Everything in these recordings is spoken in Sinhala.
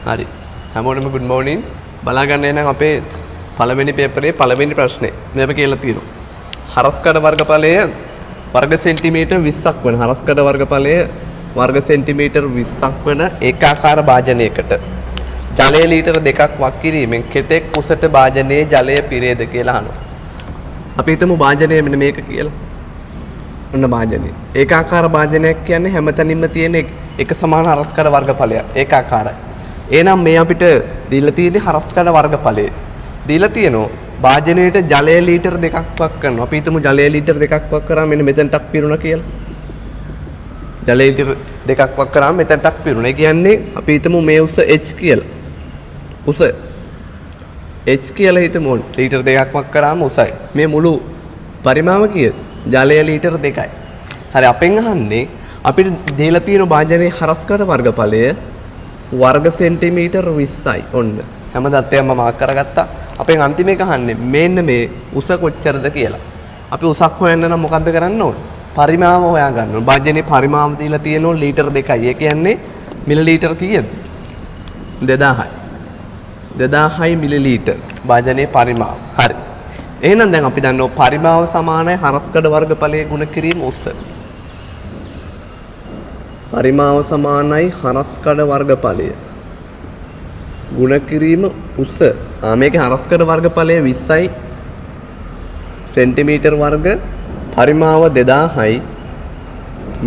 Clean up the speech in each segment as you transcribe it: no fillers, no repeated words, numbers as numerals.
හරි. හැමෝටම good morning. බලා ගන්න එනං අපේ පළවෙනි පේපරේ පළවෙනි ප්‍රශ්නේ. මේක කියලා තියෙනවා. හරස්කඩ වර්ගඵලය වර්ග සෙන්ටිමීටර් 20ක් වෙන හරස්කඩ වර්ගඵලය වර්ග සෙන්ටිමීටර් 20ක් වෙන ඒකාකාර භාජනයකට ජලය ලීටර 2ක් වක් කිරීමෙන් කෙතෙක් උසට භාජනයේ ජලය පිරේද කියලා අහනවා. අපි හිතමු භාජනය මෙන්න මේක කියලා. ඔන්න භාජනය. ඒකාකාර භාජනයක් කියන්නේ හැමතැනින්ම තියෙන එක සමාන හරස්කඩ වර්ගඵලයක්. ඒකාකාරයි. එහෙනම් මේ අපිට දීලා තියෙන්නේ හරස්කඩ වර්ගඵලය. දීලා තියෙනවා භාජනයේට ජලය ලීටර 2ක් වක් කරනවා. අපි හිතමු ජලය ලීටර 2ක් වක් කරාම මෙන්න මෙතනටක් පිරුණා කියලා. ජලය ලීටර 2ක් වක් කරාම මෙතනටක් පිරුණා. ඒ කියන්නේ අපි හිතමු මේ උස h කියලා. උස h කියලා හිතමු. ලීටර 2ක් වක් කරාම උසයි. මේ මුළු පරිමාව කීයද? ජලය ලීටර 2යි. හරි අපෙන් අහන්නේ අපිට දීලා තියෙන භාජනයේ හරස්කඩ වර්ගඵලය වර්ග සෙන්ටිමීටර් 20යි. ඔන්න. හැම දත්තයක්ම මාක් කරගත්තා. අපෙන් අන්තිම එක අහන්නේ මෙන්න මේ උස කොච්චරද කියලා. අපි උසක් හොයන්න නම් මොකද්ද කරන්න ඕන? පරිමාව හොයා ගන්න ඕන. භාජනයේ පරිමාව දීලා තියෙනවා ලීටර 2යි. ඒ කියන්නේ මිලිලීටර කීයද? 2000යි. 2000යි මිලිලීටර භාජනයේ පරිමාව. හරි. එහෙනම් දැන් අපි දන්නවා පරිමාව සමානයි හරස්කඩ වර්ගඵලයේ ගුණ කිරීම උස. පරිමාව සමානයි හරස්කඩ වර්ගඵලය ගුණ කිරීම උස. මේකේ හරස්කඩ වර්ගඵලය 20යි සෙන්ටිමීටර් වර්ග පරිමාව 2000යි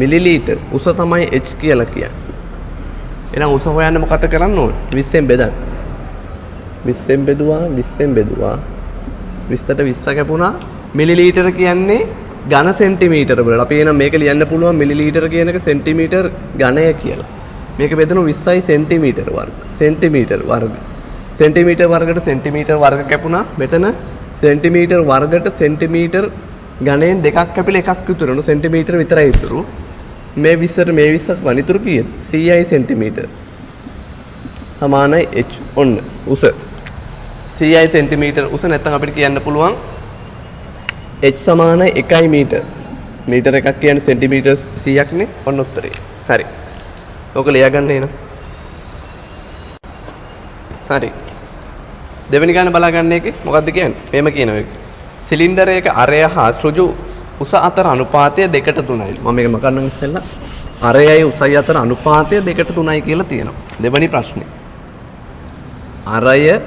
මිලිලීටර්. උස තමයි h කියලා කියන්නේ. එහෙනම් උස හොයන්න මොකද කරන්න ඕනේ? 20ෙන් බෙදන්න. 20ෙන් බෙදුවා 20ෙන් බෙදුවා 20ට 20 කැපුණා. මිලිලීටර කියන්නේ ඝන සෙන්ටිමීටර වල. අපි එහෙනම් මේක ලියන්න පුළුවන් මිලිලීටර කියන එක සෙන්ටිමීටර් ඝනය කියලා. මේක බෙදෙනවා 20යි සෙන්ටිමීටර වර්ග. සෙන්ටිමීටර වර්ග. සෙන්ටිමීටර වර්ගයට සෙන්ටිමීටර වර්ග කැපුණා. මෙතන සෙන්ටිමීටර වර්ගයට සෙන්ටිමීටර ඝනයෙන් දෙකක් කැපිලා එකක් ඉතුරු වෙනවා. සෙන්ටිමීටර විතරයි ඉතුරු. මේ 20ට මේ 20ක් වනිතුරු කීයද? 100යි සෙන්ටිමීටර. සමානයි h. ඔන්න උස 100යි සෙන්ටිමීටර උස නැත්නම් අපිට කියන්න පුළුවන් h සමානයි 1යි මීටර. මීටර එකක් කියන්නේ සෙන්ටිමීටර් 100ක් නේ. ඔන්න උත්තරේ. හරි. ඕක ලියා ගන්න එන. හරි. දෙවෙනි ගාන බලා ගන්න එකේ මොකද්ද කියන්නේ? මේම කියනවා ඒක. සිලින්ඩරයක අරය හා ඍජු උස අතර අනුපාතය 2ට 3යි. මම මේක මකන්නම් ඉස්සෙල්ලා. අරයයි උසයි අතර අනුපාතය 2ට 3යි කියලා තියෙනවා. දෙවෙනි ප්‍රශ්නේ. අරය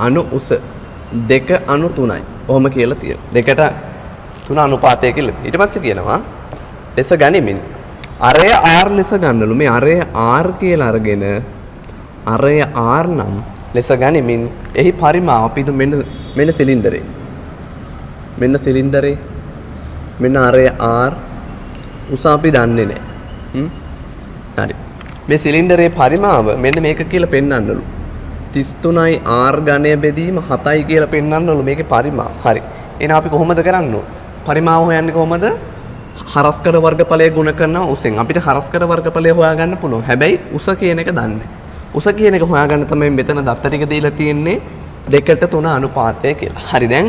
අනු උස 2 අනු 3යි. ඔහොම කියලා තියෙනවා. 2ට 3 අනුපාතය කියලා. ඊට පස්සේ කියනවා ලෙස ගනිමින් අරය r ලෙස ගන්නලු. මේ අරය r කියලා අරගෙන අරය r නම් ලෙස ගනිමින් එහි පරිමාව අපි මෙන්න සිලින්ඩරේ. මෙන්න සිලින්ඩරේ. මෙන්න අරය r උස අපි දන්නේ නැහැ. හරි. මේ සිලින්ඩරේ පරිමාව මෙන්න මේක කියලා පෙන්වන්නලු. 33යි r ඝනය බෙදීම 7යි කියලා පෙන්වන්නලු මේකේ පරිමාව. හරි. එහෙනම් අපි කොහොමද කරන්න ඕන? පරිමාව හොයන්නේ කොහොමද? හරස්කඩ වර්ගඵලය ගුණ කරනවා උසෙන්. අපිට හරස්කඩ වර්ගඵලය හොයාගන්න පුළුවන්. හැබැයි උස කියන එක දන්නේ. උස කියන එක හොයාගන්න තමයි මෙතන දත්ත ටික දීලා තියෙන්නේ 2ට 3 අනුපාතය කියලා. හරි දැන්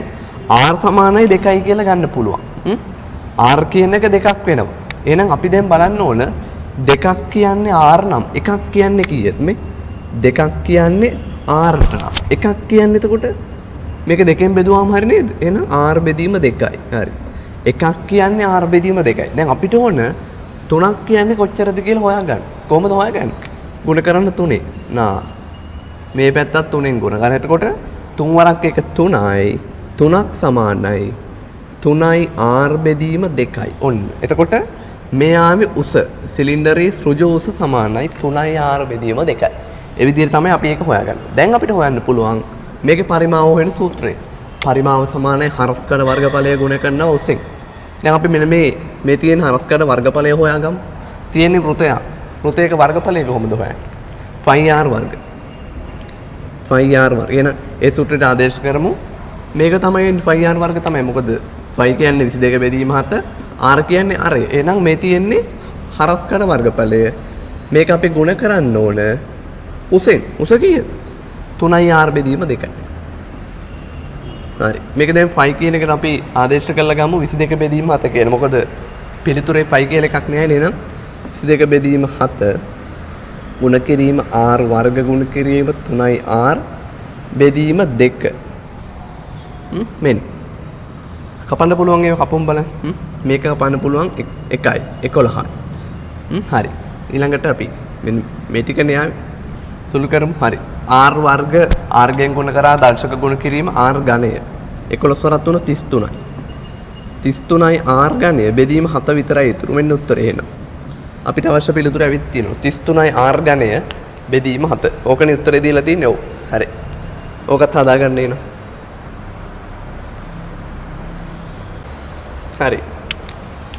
r සමානයි 2යි කියලා ගන්න පුළුවන්. r කියන එක 2ක් වෙනවා. එහෙනම් අපි දැන් බලන්න ඕන 2ක් කියන්නේ r නම් 1ක් කියන්නේ කීයද මේ? 2ක් කියන්නේ r නම් 1ක් කියන්නේ එතකොට මේක දෙකෙන් බෙදුවාම හරි නේද? එහෙනම් r බෙදීම 2යි. හරි. එකක් කියන්නේ r බෙදීම 2යි. දැන් අපිට ඕන 3ක් කියන්නේ කොච්චරද කියලා හොයාගන්න. කොහොමද හොයාගන්නේ? ගුණ කරන්න 3. නා. මේ පැත්තත් 3ෙන් ගුණ කරන. එතකොට 3 වරක් 1 3යි. 3ක් සමානයි 3යි r බෙදීම 2යි. ඔන්න. එතකොට මේ ආමේ උස සිලින්ඩරයේ ඍජු උස සමානයි 3යි r බෙදීම 2යි. ඒ විදිහට තමයි අපි ඒක හොයාගන්නේ. දැන් අපිට හොයන්න පුළුවන් මේකේ පරිමාව හොයන සූත්‍රය. පරිමාව සමානයි හරස්කඩ වර්ගඵලය ගුණ කරනවා උසෙන්. දැන් අපි මෙන්න මේ තියෙන හරස්කඩ වර්ගඵලය හොයාගමු. තියෙන්නේ වෘතයක්. වෘතයක වර්ගඵලය කොහොමද හොයන්නේ? 5r වර්ග. 5r වර්ග. එහෙනම් ඒ සූත්‍රයට ආදේශ කරමු. මේක තමයි 5r වර්ග තමයි. මොකද 5 කියන්නේ 22 බෙදීම 7, r කියන්නේ අරය. එහෙනම් මේ තියෙන්නේ හරස්කඩ වර්ගඵලය. මේක අපි ගුණ කරන්න ඕන උසෙන්. උස කීයද? 3යි r බෙදීම 2යි. හරි. මේක දැන් 5 කියන එකට අපි ආදේශ කරලා ගමු 22 බෙදීම 7 කියන. මොකද පිළිතුරේ 5 කියලා එකක් නැහැ නේද? 22 බෙදීම 7 ගුණ කිරීම r වර්ග ගුණ කිරීම 3r බෙදීම 2 මෙන්න කපන්න පුළුවන් ඒක කපමු බලන්න මේක කපන්න පුළුවන් 1යි 11යි හරි ඊළඟට අපි මෙන්න මේ ටික න්යාය සුළු කරමු හරි r වර්ග r ගෙන් ගුණ කරා දර්ශක ගුණ කිරීම r ඝනය 11 වරක් 3 33යි 33යි r ඝනය බෙදීම 7 විතරයි ඉතුරු මෙන්න උත්තරේ එහෙනම් අපිට අවශ්‍ය පිළිතුර ඇවිත් තියෙනවා 33යි r ඝනය බෙදීම 7 ඕකනේ උත්තරේ දීලා තියෙන්නේ ඔව් හරි ඕකත් හදාගන්න එන හරි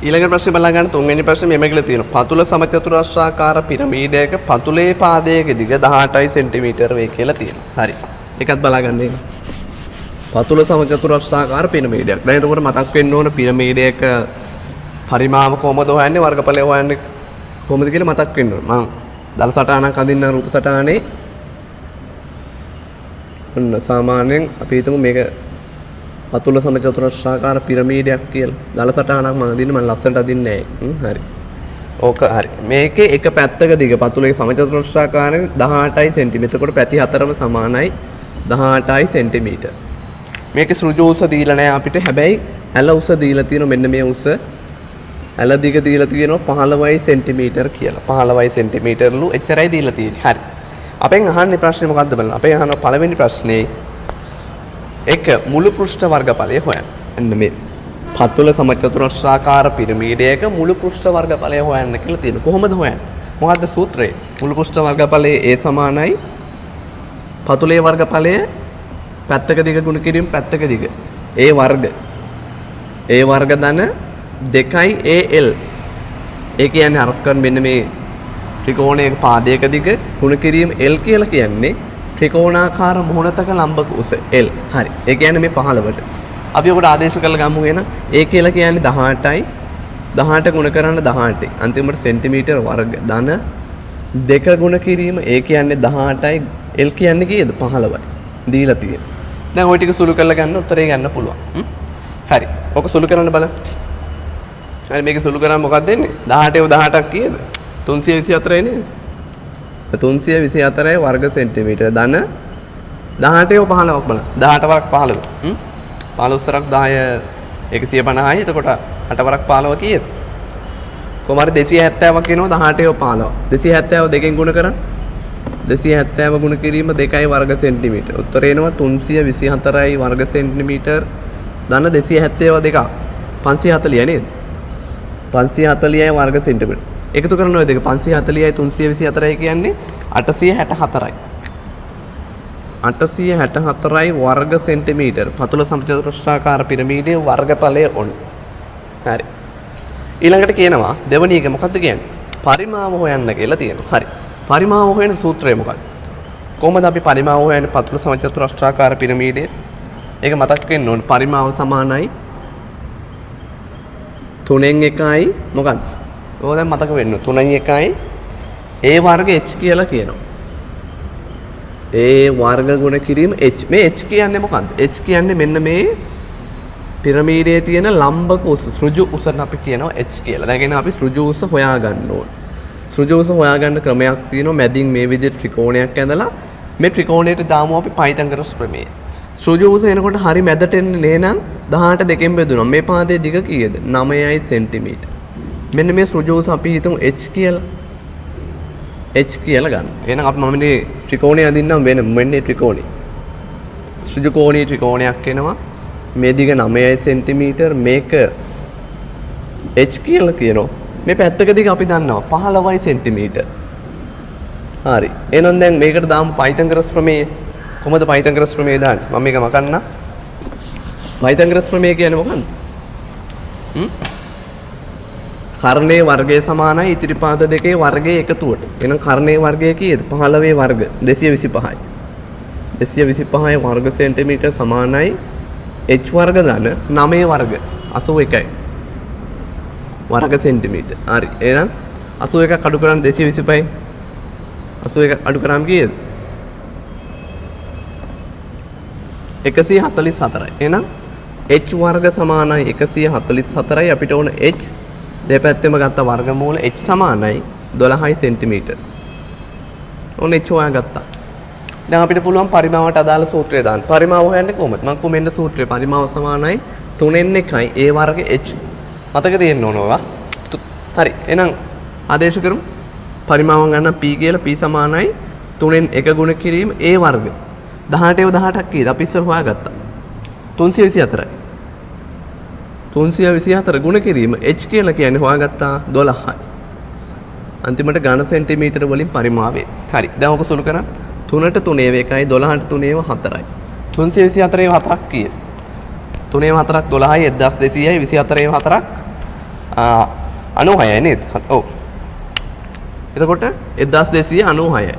ඊළඟ ප්‍රශ්නේ බලලා ගන්න තුන්වෙනි ප්‍රශ්නේ මෙහෙම කියලා තියෙනවා පතුල සමචතුරස්‍රාකාර පිරමීඩයක පතුලේ පාදයක දිග 18 සෙන්ටිමීටර වේ කියලා තියෙනවා හරි ඒකත් බලා ගන්න එන පතුල සමචතුරස්‍රාකාර පිරමීඩයක් දැන් එතකොට මතක් වෙන්න ඕන පිරමීඩයක පරිමාව කොහමද හොයන්නේ වර්ගඵලය හොයන්නේ කොහොමද කියලා මතක් වෙන්න ඕන මම දල සටහනක් අඳින්න රූප සටහනේ ඔන්න සාමාන්‍යයෙන් අපි හිතමු මේක පතුල සමචතුරස්‍රාකාර පිරමීඩයක් කියලා දල සටහනක් මම අඳින්න මම ලස්සනට අඳින්නේ නැහැ හරි ඕක හරි මේකේ එක පැත්තක දිග පතුලේ සමචතුරස්‍රාකාරයෙන් 18යි සෙන්ටිමීටර කොට පැති හතරම සමානයි 18යි සෙන්ටිමීටර මේකේ සෘජු උස දීලා නැහැ අපිට හැබැයි ඇල උස දීලා තියෙනවා මෙන්න මේ උස ඇල දිග දීලා තියෙනවා 15යි සෙන්ටිමීටර කියලා 15යි සෙන්ටිමීටර්ලු එච්චරයි දීලා තියෙන්නේ හරි අපෙන් අහන්නේ ප්‍රශ්නේ මොකද්ද බලන්න අපෙන් අහන පළවෙනි ප්‍රශ්නේ එක මුළු පෘෂ්ඨ වර්ගඵලය හොයන්න එන්න මේ පතුල සමචතුරස්‍රාකාර පිරමීඩයක මුළු පෘෂ්ඨ වර්ගඵලය හොයන්න කියලා තියෙනවා කොහොමද හොයන්නේ මොකද්ද සූත්‍රය මුළු පෘෂ්ඨ වර්ගඵලයේ a සමානයි පතුලේ වර්ගඵලය පැත්තක දිග ගුණ කිරීම පැත්තක දිග a වර්ග ධන 2යි al ඒ කියන්නේ අරස් කරන මෙන්න මේ ත්‍රිකෝණයක පාදයක දිග ගුණ කිරීම l කියලා කියන්නේ ත්‍රිකෝණාකාර මුහුණතක ලම්බක උස l හරි ඒ කියන්නේ මේ 15ට අපි ඔකට ආදේශ කරලා ගමු එන a කියලා කියන්නේ 18යි 18 ගුණ කරන්න 18යි අන්තිමට සෙන්ටිමීටර වර්ග ධන 2 ගුණ කිරීම a කියන්නේ 18යි l කියන්නේ කීයද 15යි දීලා තියෙනවා දැන් ওই ටික සුළු කරලා ගන්න උත්තරේ ගන්න පුළුවන් හරි ඔක සුළු කරන්න බලන්න හරි මේක සුළු කරාම මොකක්ද දෙන්නේ 18ව 18ක් කීයද 324යි නේද 324යි වර්ග සෙන්ටිමීටර ධන 18ව 15ක් බලන්න 18 වරක් 15 15 වරක් 10 150යි එතකොට 8 වරක් 15 කීයද කොහමද 270ක් එනවා 18ව 15 270ව දෙකෙන් ගුණ කරන්න 270 ගුණ කිරීම 2යි වර්ග සෙන්ටිමීටර උත්තරේ එනවා 324යි වර්ග සෙන්ටිමීටර ධන 270ව දෙකක් 540 නේද 540යි වර්ග සෙන්ටිමීටර එකතු කරන ඔය දෙක 540යි 324යි කියන්නේ 864යි 864යි වර්ග සෙන්ටිමීටර පතුල සමචතුරස්‍රාකාර පිරමීඩයේ වර්ගඵලය ඔන්න හරි ඊළඟට කියනවා දෙවැනි එක මොකක්ද කියන්නේ පරිමාව හොයන්න කියලා තියෙනවා හරි පරිමාව හොයන සූත්‍රය මොකක්ද කොහොමද අපි පරිමාව හොයන්නේ පතුල සමචතුරස්‍රාකාර පිරමීඩයේ ඒක මතක් වෙන්න ඕන පරිමාව සමානයි 3න් 1යි මොකක්ද ඕක දැන් මතක වෙන්න 3න් 1යි a වර්ග h කියලා කියනවා a වර්ග ගුණ කිරීම h මේ h කියන්නේ මොකක්ද h කියන්නේ මෙන්න මේ පිරමීඩයේ තියෙන ලම්බක උස සෘජු උසට අපි කියනවා h කියලා. දැන් කියන අපි සෘජු උස හොයා ගන්න ඕන. සෘජු උස හොයා ගන්න ක්‍රමයක් තියෙනවා. මැදින් මේ විදිහට ත්‍රිකෝණයක් ඇඳලා මේ ත්‍රිකෝණයට දාමු අපි පයිතගොරස් ප්‍රමේය. සෘජු උස එනකොට හරි මැදට එන්නේ නේනම් 18 දෙකෙන් බෙදුණා. මේ පාදයේ දිග කීයද? 9යි සෙන්ටිමීටර්. මෙන්න මේ සෘජු උස අපි හිතමු h කියලා. h කියලා ගන්න. එහෙනම් අපි මම මේ ත්‍රිකෝණය අඳින්නම් වෙන මෙන්න ත්‍රිකෝණය. සෘජු කෝණී ත්‍රිකෝණයක් එනවා. මේ දිග 9යි සෙන්ටිමීටර් මේක h කියලා කියනවා. මේ පැත්තක දිග අපි දන්නවා 15යි සෙන්ටිමීටර්. හරි. එහෙනම් දැන් මේකට දාමු පයිතගොරස් ප්‍රමේය. කොහොමද පයිතගොරස් ප්‍රමේය දාන්නේ? මම මේක මකන්න. පයිතගොරස් ප්‍රමේය කියන්නේ මොකක්ද? කර්ණයේ වර්ගය සමානයි ඉතිරිපාද දෙකේ වර්ගයේ එකතුවට. එහෙනම් කර්ණයේ වර්ගය කීයද? 15 වර්ග 225යි. 225යි වර්ග සෙන්ටිමීටර් සමානයි h වර්ග ධන 9 වර්ග 81යි. වර්ග සෙන්ටිමීටර්. හරි. එහෙනම් 81ක් අඩු කරන් 225යි. 81ක් අඩු කරාම කීයද? 144යි. එහෙනම් h වර්ග සමානයි 144යි අපිට ඕන h දෙපැත්තෙම ගත්ත වර්ගමූල h සමානයි 12යි සෙන්ටිමීටර්. ඔන්න h හොයාගත්තා. දැන් අපිට පුළුවන් පරිමාවට අදාළ සූත්‍රය දාන්න. පරිමාව හොයන්නේ කොහොමද? මම කොමෙන්ද සූත්‍රය පරිමාව සමානයි 3n එකයි a වර්ග h. මතක තියෙන්න ඕන ඔවා. හරි. එහෙනම් ආදේශ කරමු. පරිමාවන් ගන්න p කියලා p සමානයි 3n එක ගුණ කිරීම a වර්ග. 18 18ක් කීයද? අපි ඉස්සර හොයාගත්තා. 324යි. 324 ගුණ කිරීම h කියලා කියන්නේ හොයාගත්තා 12යි. අන්තිමට ඝන සෙන්ටිමීටර වලින් පරිමාවේ. හරි. දැන් ඔක සුළු කරන්න. 3ට 3 1යි 12ට 3 4යි. 324 4ක් කීයද? 3 4ක් 12යි 1200යි 24 4ක් 96යි නේද? ඔව්. එතකොට 1296යි.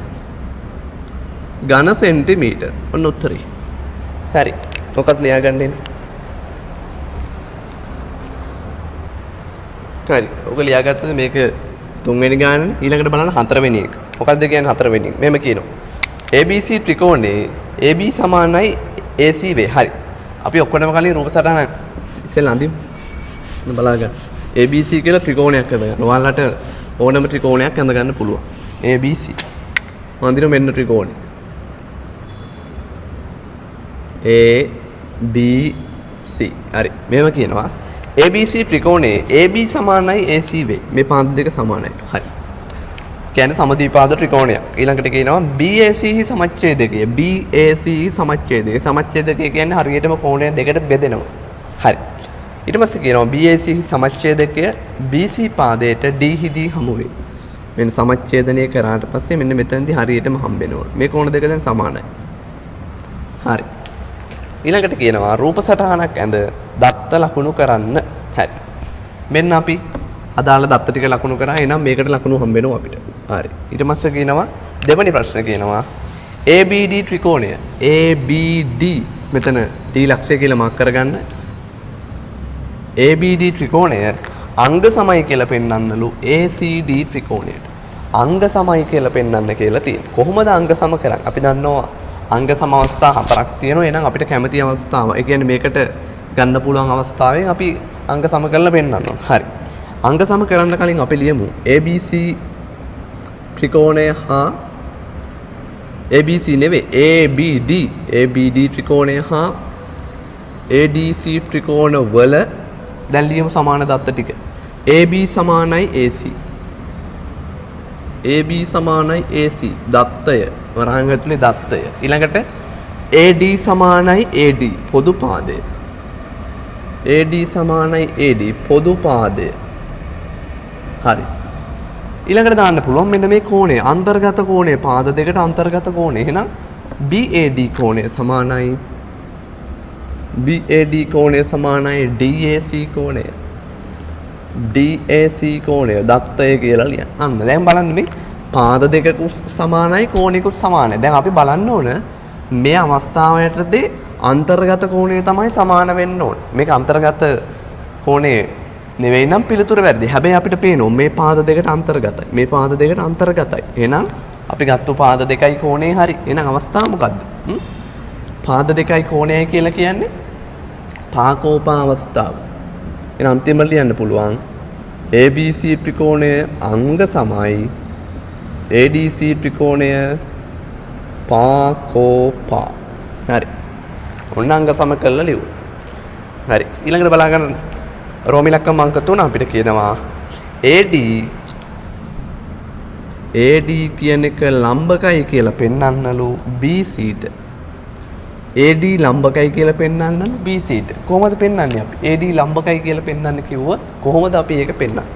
ඝන සෙන්ටිමීටර. ඔන්න උත්තරේ. හරි. මොකක්ද ලියාගන්න ඉන්නේ? හරි. ඔක ලියාගත්තද මේක තුන්වෙනි ගානනේ ඊළඟට බලන්න හතරවෙනි එක. මොකක්ද කියන්නේ හතරවෙනි එක? මෙහෙම කියනවා. ABC ත්‍රිකෝණයේ AB සමානයි AC වේ. හරි. අපි ඔක්කොටම කලින් රූප සටහන ඉස්සෙල්ලා අඳිමු. බලන්න. ABC කියලා ත්‍රිකෝණයක් හදගන්න. ඔයාලට ඕනම ත්‍රිකෝණයක් අඳ ගන්න පුළුවන්. ABC. අඳින මෙන්න ත්‍රිකෝණය. ABC. හරි. මෙහෙම කියනවා. ABC ත්‍රිකෝණයේ AB සමානයි AC වේ. මේ පාද දෙක සමානයි. හරි. කියන්නේ සමද්විපාද ත්‍රිකෝණයක්. ඊළඟට කියනවා BAC සමච්ඡේදකය. BAC සමච්ඡේදකය. සමච්ඡේදකය කියන්නේ හරියටම කෝණය දෙකට බෙදෙනවා. හරි. ඊට පස්සේ කියනවා BAC සමච්ඡේදකය BC පාදයට D හිදී හමු වේ. මෙන්න සමච්ඡේදනය කරාට පස්සේ මෙන්න මෙතනදී හරියටම හම්බෙනවා. මේ කෝණ දෙක දැන් සමානයි. හරි. ඊළඟට කියනවා රූප සටහනක් ඇඳ දත්ත ලකුණු කරන්න. හරි. මෙන්න අපි අදාළ දත්ත ටික ලකුණු කරා. එහෙනම් මේකට ලකුණු හම්බෙනවා අපිට. හරි. ඊට පස්සේ කියනවා දෙවෙනි ප්‍රශ්න කියනවා ABD ත්‍රිකෝණය. ABD මෙතන D ලක්ෂය කියලා මාක් කරගන්න. ABD ත්‍රිකෝණය අංග සමයි කියලා පෙන්වන්නලු ACD ත්‍රිකෝණයට. අංග සමයි කියලා පෙන්වන්න කියලා තියෙනවා. කොහොමද අංග සම කරන්නේ? අපි දන්නවා අංග සම අවස්ථා හතරක් තියෙනවා. එහෙනම් අපිට කැමති අවස්ථාව. ඒ කියන්නේ මේකට ගන්න පුළුවන් අවස්ථාවෙන් අපි අංග සම කරලා පෙන්වන්න ඕන. හරි. අංග සම කරන්න කලින් අපි ලියමු ABC ත්‍රිකෝණය හා ABC නෙවෙයි ABD ත්‍රිකෝණය හා ADC ත්‍රිකෝණ වල දැන් ලියමු සමාන දත්ත ටික. AB සමානයි AC. AB සමානයි AC දත්තය වරහන් ඇතුලේ දත්තය. ඊළඟට AD සමානයි AD පොදු පාදය. AD සමානයි AD පොදු පාදය. හරි. ඊළඟට දාන්න පුළුවන් මෙන්න මේ කෝණය අන්තර්ගත කෝණය පාද දෙකට අන්තර්ගත කෝණය. එහෙනම් BAD කෝණය සමානයි BAD කෝණය සමානයි DAC කෝණය. DAC කෝණය දත්තය කියලා ලියන්න. අන්න දැන් බලන්න මේ පාද දෙකකුත් සමානයි කෝණිකුත් සමානයි. දැන් අපි බලන්න ඕන මේ අවස්ථාවයටදී අන්තර්ගත කෝණය තමයි සමාන වෙන්න ඕන. මේක අන්තර්ගත කෝණය නෙවෙයි නම් පිළිතුර වැරදි. හැබැයි අපිට පේනවා මේ පාද දෙකට අන්තර්ගතයි. මේ පාද දෙකට අන්තර්ගතයි. එහෙනම් අපි ගත්ත පාද දෙකයි කෝණේ හරි. එහෙනම් අවස්ථාව මොකද්ද? පාද දෙකයි කෝණයයි කියලා කියන්නේ පාකෝපා අවස්ථාව. එහෙනම් අන්තිමට ලියන්න පුළුවන් ABC ත්‍රිකෝණය අංග සමයි ADC ත්‍රිකෝණය පාකෝපා. හරි. ඔන්න අංග සම කරලා ලියුවා. හරි. ඊළඟට බලා ගන්න රෝමි ලක්කම් අංක 3 අපිට කියනවා AD කියන එක ලම්බකයි කියලා පෙන්වන්නලු BCට. AD ලම්බකයි කියලා පෙන්වන්නලු BCට. කොහොමද පෙන්වන්නේ අපි? AD ලම්බකයි කියලා පෙන්වන්න කිව්වොත් කොහොමද අපි ඒක පෙන්වන්නේ?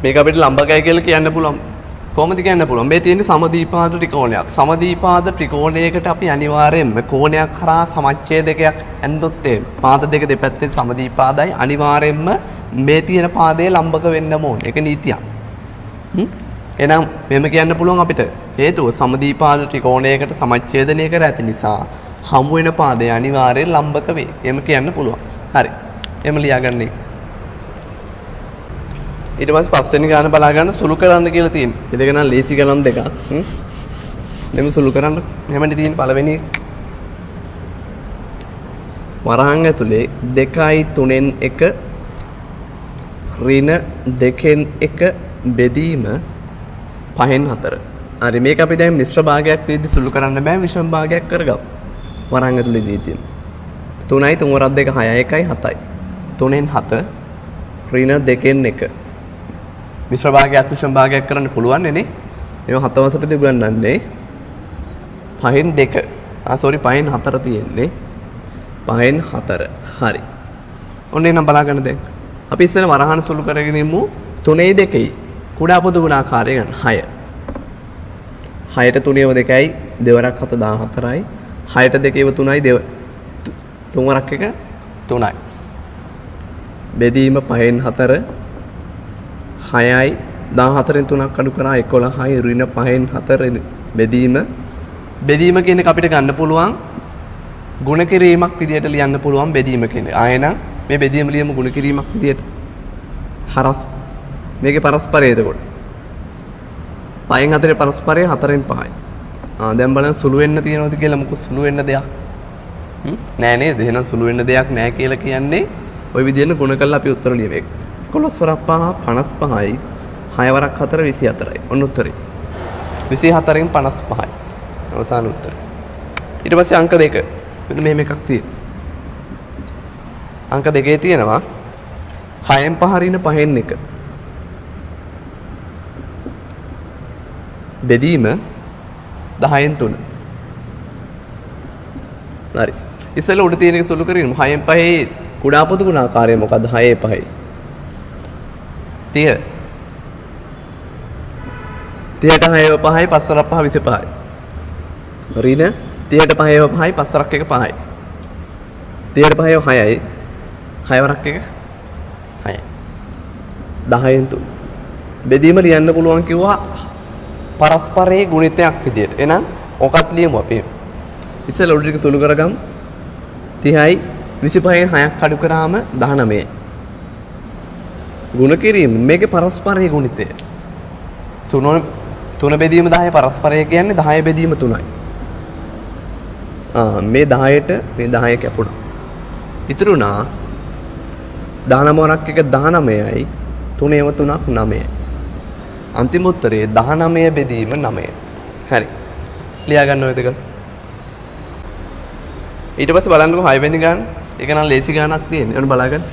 මේක අපිට ලම්බකයි කියලා කියන්න පුළුවන්. කොහොමද කියන්න පුළුවන්? මේ තියෙන්නේ සමදීපාද ත්‍රිකෝණයක්. සමදීපාද ත්‍රිකෝණයකට අපි අනිවාර්යයෙන්ම කෝණයක් කරා සමච්ඡේදකයක් ඇන්දොත් පාද දෙක දෙපැත්තේ සමදීපාදයි අනිවාර්යයෙන්ම මේ තියෙන පාදයේ ලම්බක වෙන්න ඕන. ඒක නීතියක්. එහෙනම් මෙහෙම කියන්න පුළුවන් අපිට. හේතුව සමදීපාද ත්‍රිකෝණයකට සමච්ඡේදනය කර ඇති නිසා හමු වෙන පාදය අනිවාර්යයෙන් ලම්බක වේ. එහෙම කියන්න පුළුවන්. හරි. එහෙම ලියාගන්නේ. ඊට පස්සේ පස්වෙනි ගාන බලා ගන්න සුළු කරන්න කියලා තියෙනවා. මේ දෙක නම් ලේසි ගණන් දෙකක්. මෙන්න සුළු කරන්න. මෙහෙමනේ තියෙන්නේ පළවෙනි වරහන් ඇතුලේ 2යි 3න් 1 ඍණ 2න් 1 බෙදීම 5න් 4. හරි මේක අපි දැන් මිශ්‍ර භාගයක් තියෙද්දි සුළු කරන්න බෑ විෂම භාගයක් කරගමු. වරන් ඇතුලේ දී තියෙන. 3යි 3 වරක් 2 6යි 1යි 7යි. 3න් 7 ඍණ 2න් 1. මිශ්‍ර භාගයක් විෂම භාගයක් කරන්න පුළුවන් නේ. මේව 7 වසරේදී උගන්වන්නේ 5න් 2. sorry 5න් 4 තියෙන්නේ. 5න් 4. හරි. ඔන්න එනම් බලා ගන්න දැන්. අපි ඉස්සෙල්ලා වරහන් සුළු කරගෙන ඉමු 3යි 2යි. කුඩා පොදු ගුණාකාරය ගන්න 6. 6ට 3ව 2යි දෙවරක් 7 14යි. 6ට 2ව 3යි තුන් වරක් 1 3යි. බෙදීම 5න් 4 6යි 14න් 3ක් අඩු කරා 11යි ඍණ 5න් 4 බෙදීම කියන එක අපිට ගන්න පුළුවන් ගුණ කිරීමක් විදියට ලියන්න පුළුවන් බෙදීම කියන. ආයෙනම් මේ බෙදීම ලියමු ගුණ කිරීමක් විදියට. හරස් මේකේ පරස්පරය එතකොට. 5න් 4 පරස්පරය 4න් 5යි. දැන් බලන්න සුළු වෙන්න තියෙනවද කියලා මොකද සුළු වෙන්න දෙයක්. නෑ නේද? එහෙනම් සුළු වෙන්න දෙයක් නෑ කියලා කියන්නේ ওই විදියට ගුණ කරලා අපි උත්තර ලියමු. 11 වරක් 5 55යි 6 වරක් 4 24යි. ඔන්න උත්තරේ. 24න් 55යි. අවසාන උත්තරේ. ඊට පස්සේ අංක 2. මෙන්න මෙහෙම එකක් තියෙනවා. අංක 2 තියෙනවා 6න් 5 ඍණ 5න් 1. බෙදීම 10න් 3. හරි. ඉස්සෙල්ලා උඩ තියෙන එක සුළු කරගෙන 6න් 5 කුඩා පොදු ගුණාකාරය මොකද්ද? 6 5යි. 30. 30ට 6ව 5යි 5 වරක් 5 25යි. ඍණ 30ට 5ව 5යි 5 වරක් 1 5යි. 30ට 5ව 6යි 6 වරක් 1 6යි. 10න් 3. බෙදීම ලියන්න පුළුවන් කිව්වා පරස්පරයේ ගුණිතයක් විදියට. එහෙනම් ඔකත් ලියමු අපි. ඉස්සෙල්ලා උඩ ටික සුළු කරගමු. 30යි 25න් 6ක් අඩු කරාම 19යි. ගුණ කිරීම මේකේ පරස්පරයේ ගුණිතය. 3 බෙදීම 10 පරස්පරය කියන්නේ 10 බෙදීම 3යි. මේ 10ට මේ 10 කැපුණා. ඉතුරුනා 19 වරක් 1 19යි 3ව 3ක් 9යි. අන්තිම උත්තරේ 19 බෙදීම 9යි. හරි. ලියා ගන්න ඔය දෙක. ඊට පස්සේ බලන්නකො 6 වෙනි ගාන. ඒක නම් ලේසි ගානක් තියෙන්නේ. ඔන්න බලාගන්න.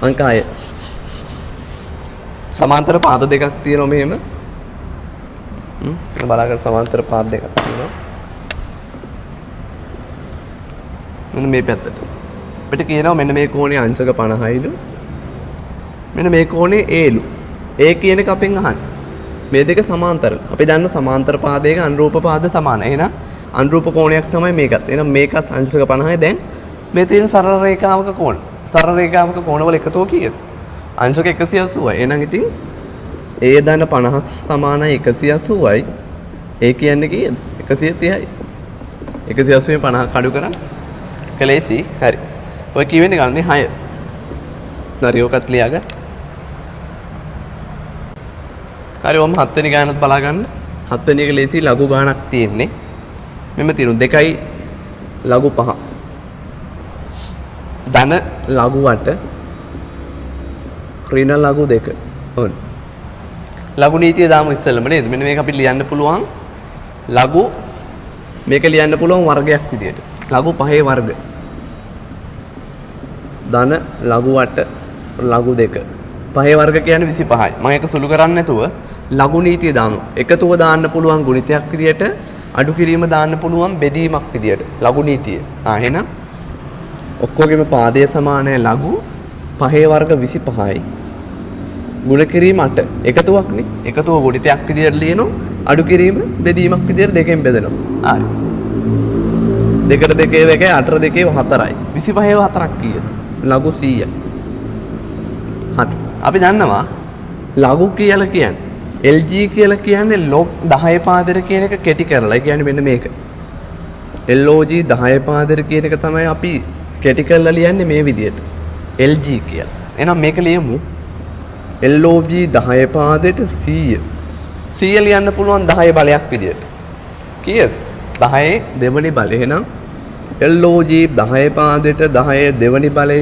අංක 6. සමාන්තර පාද දෙකක් තියෙනවා මෙහෙම. බලාගන්න සමාන්තර පාද දෙකක් තියෙනවා. මෙන්න මේ පැත්තට. අපිට කියනවා මෙන්න මේ කෝණේ අංශක 50යිලු. මෙන්න මේ කෝණේ Aලු. A කියන එක අපෙන් අහන්නේ. මේ දෙක සමාන්තරයි. අපි දන්න සමාන්තර පාදයක අනුරූප පාද සමානයි. එහෙනම් අනුරූප කෝණයක් තමයි මේකත්. එහෙනම් මේකත් අංශක 50යි. දැන් මේ තියෙන සරල රේඛාවක කෝණ. සරල රේඛාවක කෝණවල එකතුව කීයද? අංශක 180යි. එහෙනම් ඉතින් A දන්න 50 සමානයි 180යි. A කියන්නේ කීයද? 130යි. 180ෙන් 50 කඩු කරා. කලේසි. හරි. ඔය කියවෙන්නේ ගන්න මේ 6. හරි ඔකත් ලියාගන්න. හරි ඔම් 7 වෙනි ගානත් බලා ගන්න. 7 වෙනි එක ලේසි ලඝු ගානක් තියෙන්නේ. මෙන්න තියෙනවා 2යි ලඝු 5. ධන ලඝු 8. ඍණ ලඝු 2. ඔන්න. ලඝු නීතිය දාමු ඉස්සෙල්ලම නේද? මෙන්න මේක අපි ලියන්න පුළුවන් ලඝු මේක ලියන්න පුළුවන් වර්ගයක් විදියට. ලඝු 5 වර්ග. ධන ලඝු 8 ලඝු 2. 5 වර්ග කියන්නේ 25යි. මම ඒක සුළු කරන්නේ නැතුව ලඝු නීතිය දාමු. එකතුව දාන්න පුළුවන් ගුණිතයක් විදියට, අඩු කිරීම දාන්න පුළුවන් බෙදීමක් විදියට. ලඝු නීතිය. එහෙනම් ඔක්කොගෙම පාදයේ සමානයි ලඝු 5 වර්ග 25යි. ගුණ කිරීම 8. එකතුවක් නේ. එකතුව ගුණිතයක් විදියට ලියනවා. අඩු කිරීම බෙදීමක් විදියට දෙකෙන් බෙදෙනවා. හරි. 2ට 2 1 8ට 2 4යි. 25 4ක් කීයද? ලඝු 100යි. හරි. අපි දන්නවා ලඝු කියලා කියන්නේ LG කියලා කියන්නේ log 10 පාදෙට කියන එක කෙටි කරලා. ඒ කියන්නේ මෙන්න මේක. LOG 10 පාදෙට කියන එක තමයි අපි කෙටි කරලා ලියන්නේ මේ විදියට. LG කියලා. එහෙනම් මේක ලියමු. LOG 10 පාදෙට 100. 100 ලියන්න පුළුවන් 10 බලයක් විදියට. කීයද? 10 දෙවෙනි බලය. එහෙනම් LOG 10 පාදෙට 10 දෙවෙනි බලය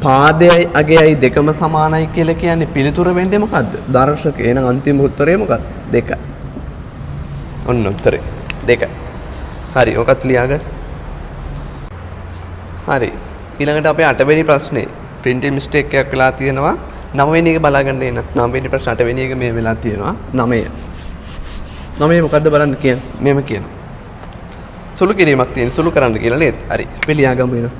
පාදයයි අගයයි දෙකම සමානයි කියලා කියන්නේ පිළිතුර වෙන්නේ මොකද්ද? දර්ශක. එහෙනම් අන්තිම උත්තරේ මොකක්ද? 2. ඔන්න උත්තරේ 2. හරි. ඔකත් ලියාගන්න. හරි. ඊළඟට අපේ 8 වෙනි ප්‍රශ්නේ printing mistake එකක් වෙලා තියෙනවා. 9 වෙනි එක බලාගන්න එන්න. 9 වෙනි ප්‍රශ්න 8 වෙනි එක මේ වෙලා තියෙනවා. 9. 9 මොකද්ද බලන්න කියන්නේ? මෙහෙම කියනවා. සුළු කිරීමක් තියෙන සුළු කරන්න කියලා නේද? හරි. අපි ලියාගමු එන.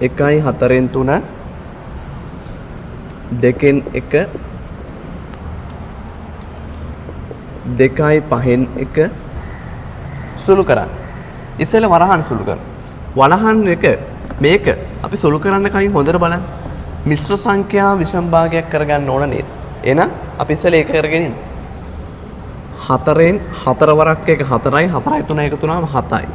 1යි 4න් 3 2න් 1 2යි 5න් 1 සුළු කරන්න. ඉස්සෙල්ලා වරහන් සුළු කරන්න. වරහන් එක මේක අපි සුළු කරන්න කලින් හොඳට බලන්න. මිශ්‍ර සංඛ්‍යා විෂම භාගයක් කරගන්න ඕන නේද? එහෙනම් අපි ඉස්සෙල්ලා ඒක කරගෙන ඉමු. 4න් 4 වරක් එක 4යි 4යි 3 එකතු වුණාම 7යි.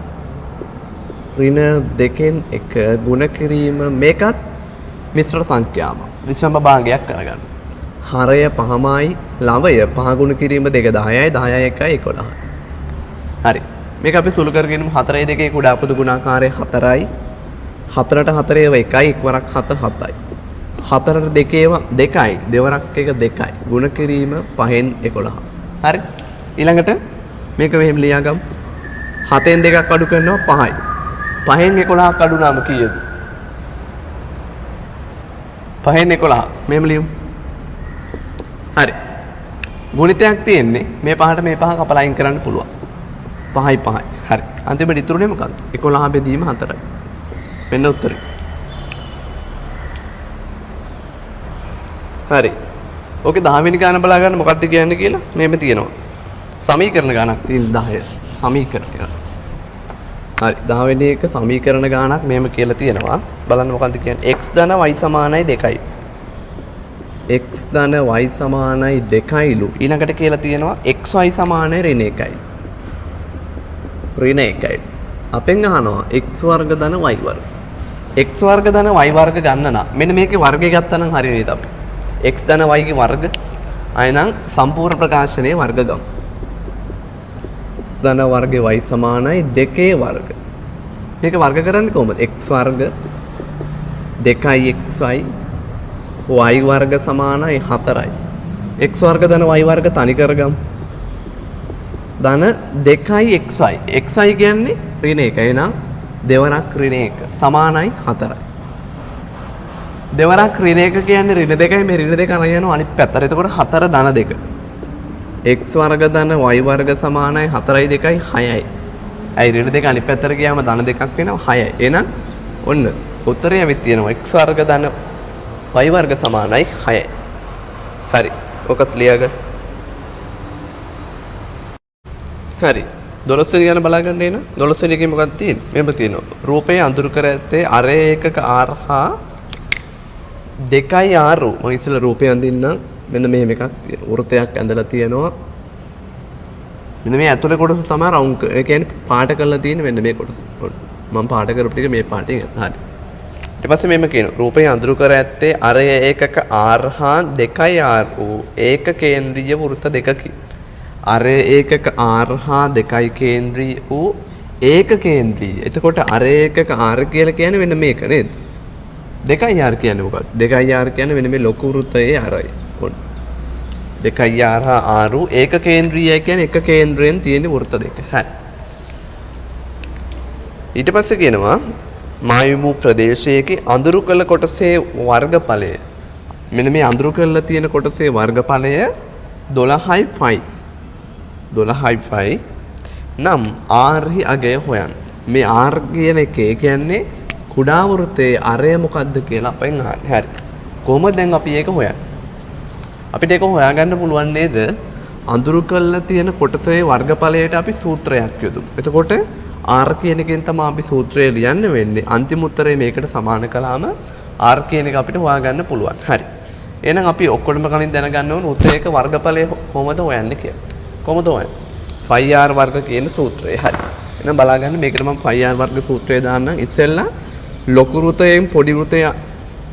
ඍණ 2න් 1 ගුණ කිරීම මේකත් මිශ්‍ර සංඛ්‍යාව විෂම භාගයක් කරගන්න. හරය 5මයි ලවය 5 ගුණ කිරීම 2 10යි 10යි 1යි 11යි. හරි. මේක අපි සුළු කරගෙන 4යි 2යි කුඩා පොදු ගුණාකාරය 4යි 4ට 4 ඒව 1යි එක් වරක් 7 7යි 4ට 2 ඒව 2යි දෙවරක් එක 2යි ගුණ කිරීම 5න් 11. හරි. ඊළඟට මේක මෙහෙම ලියාගමු. 7න් 2ක් අඩු කරනවා 5යි 5න් 11ක් අඩු නාම කීයද? 5න් 11 මෙහෙම ලියමු. හරි. ගුණිතයක් තියෙන්නේ මේ පහට මේ පහ කපලා අයින් කරන්න පුළුවන්. 5යි 5යි. හරි. අන්තිමට ඉතුරුනේ මොකක්ද? 11 බෙදීම 4යි. මෙන්න උත්තරේ. හරි. ඕකේ 10 වෙනි ගාන බලා ගන්න මොකක්ද කියන්නේ කියලා මෙහෙම තියෙනවා. සමීකරණ ගානක් තියෙන 10. සමීකරණ ගාන. හරි. 10 වෙනි එක සමීකරණ ගානක් මෙහෙම කියලා තියෙනවා. බලන්න මොකක්ද කියන්නේ? x ධන y සමානයි 2යි. x ධන y සමානයි 2යිලු. ඊළඟට කියලා තියෙනවා xy සමානයි ඍණ 1යි. ඍණ 1යි. අපෙන් අහනවා x වර්ග ධන y වර්ග. x වර්ග ධන y වර්ග ගන්න නම් මෙන්න මේකේ වර්ගය ගත්තා නම් හරිය නේද අපි? x ධන y ගේ වර්ග අයනම් සම්පූර්ණ ප්‍රකාශනයේ වර්ග ගමු. ධන වර්ගේ y සමානයි 2 වර්ග. මේක වර්ග කරන්නේ කොහොමද? x වර්ග 2යි xy y වර්ග සමානයි 4යි. x වර්ග ධන y වර්ග තනි කරගමු. ධන 2යි xy. xy කියන්නේ ඍණ 1. එහෙනම් දෙවරක් ඍණ 1 සමානයි 4යි. දෙවරක් ඍණ 1 කියන්නේ ඍණ 2යි මේ ඍණ 2 අරන් යනවා අනිත් පැත්තට. එතකොට 4 ධන 2. x වර්ග ධන y වර්ග සමානයි 4යි 2යි 6යි. ඇයි ඍණ 2 අනිත් පැත්තට ගියාම ධන 2ක් වෙනවා 6යි. එහෙනම් ඔන්න උත්තරය ඇවිත් තියෙනවා x වර්ග ධන y වර්ග සමානයි 6යි. හරි. ඔකත් ලියාගන්න. හරි. 12 වෙනි ගාන බලා ගන්න එන. 12 වෙනි එකේ මොකක්ද තියෙන්නේ? මෙහෙම තියෙනවා. රූපය අඳුරු කර ඇත්තේ අරය ඒකක r හා 2යි r. මම ඉස්සෙල්ලා රූපය අඳින්නම්. මෙන්න මෙහෙම එකක් තියෙනවා. වෘතයක් ඇඳලා තියෙනවා. මෙන්න මේ ඇතුලේ කොටස තමයි රවුන්ඩ්. ඒ කියන්නේ පාට කරලා තියෙන්නේ මෙන්න මේ කොටස. මම පාට කරපු ටික මේ පාටින් හරි. ඊට පස්සේ මෙහෙම කියනවා. රූපය අඳුරු කර ඇත්තේ අරය ඒකක r හා 2යි r වූ ඒක කේන්ද්‍රීය වෘත දෙකකි. අරය ඒකක r හා 2යි කේන්ද්‍රීය වූ ඒක කේන්ද්‍රීය. එතකොට අරය ඒකක r කියලා කියන්නේ මෙන්න මේක නේද? 2යි r කියන්නේ මොකක්ද? 2යි r කියන්නේ මෙන්න මේ ලොකු වෘතයේ rයි. 2යි r හා r ඒක කේන්ද්‍රීයයි කියන්නේ එක කේන්ද්‍රයෙන් තියෙන වෘත දෙක. හරි. ඊට පස්සේ කියනවා මායමු ප්‍රදේශයේ අඳුරු කළ කොටසේ වර්ගඵලය. මෙන්න මේ අඳුරු කරලා තියෙන කොටසේ වර්ගඵලය 12යි 5. 12යි 5 නම් r හි අගය හොයන්න. මේ r කියන එකේ කියන්නේ කුඩා වෘතයේ අරය මොකද්ද කියලා අපෙන් අහන්නේ. හරි. කොහොමද දැන් අපි ඒක හොයන්නේ? අපිට ඒක හොයාගන්න පුළුවන් නේද? අඳුරු කරලා තියෙන කොටසේ වර්ගඵලයට අපි සූත්‍රයක් යොදමු. එතකොට r කියන එකෙන් තමයි අපි සූත්‍රය ලියන්න වෙන්නේ. අන්තිම උත්තරේ මේකට සමාන කළාම r කියන එක අපිට හොයාගන්න පුළුවන්. හරි. එහෙනම් අපි ඔක්කොම කලින් දැනගන්න ඕන උත්තරයක වර්ගඵලය කොහොමද හොයන්නේ කියලා. කොහොමද හොයන්නේ? 5r වර්ග කියන සූත්‍රය. හරි. එහෙනම් බලාගන්න මේකට මම 5r වර්ග සූත්‍රය දාන්නම්. ඉස්සෙල්ලා ලොකු වෘතයෙන් පොඩි වෘතය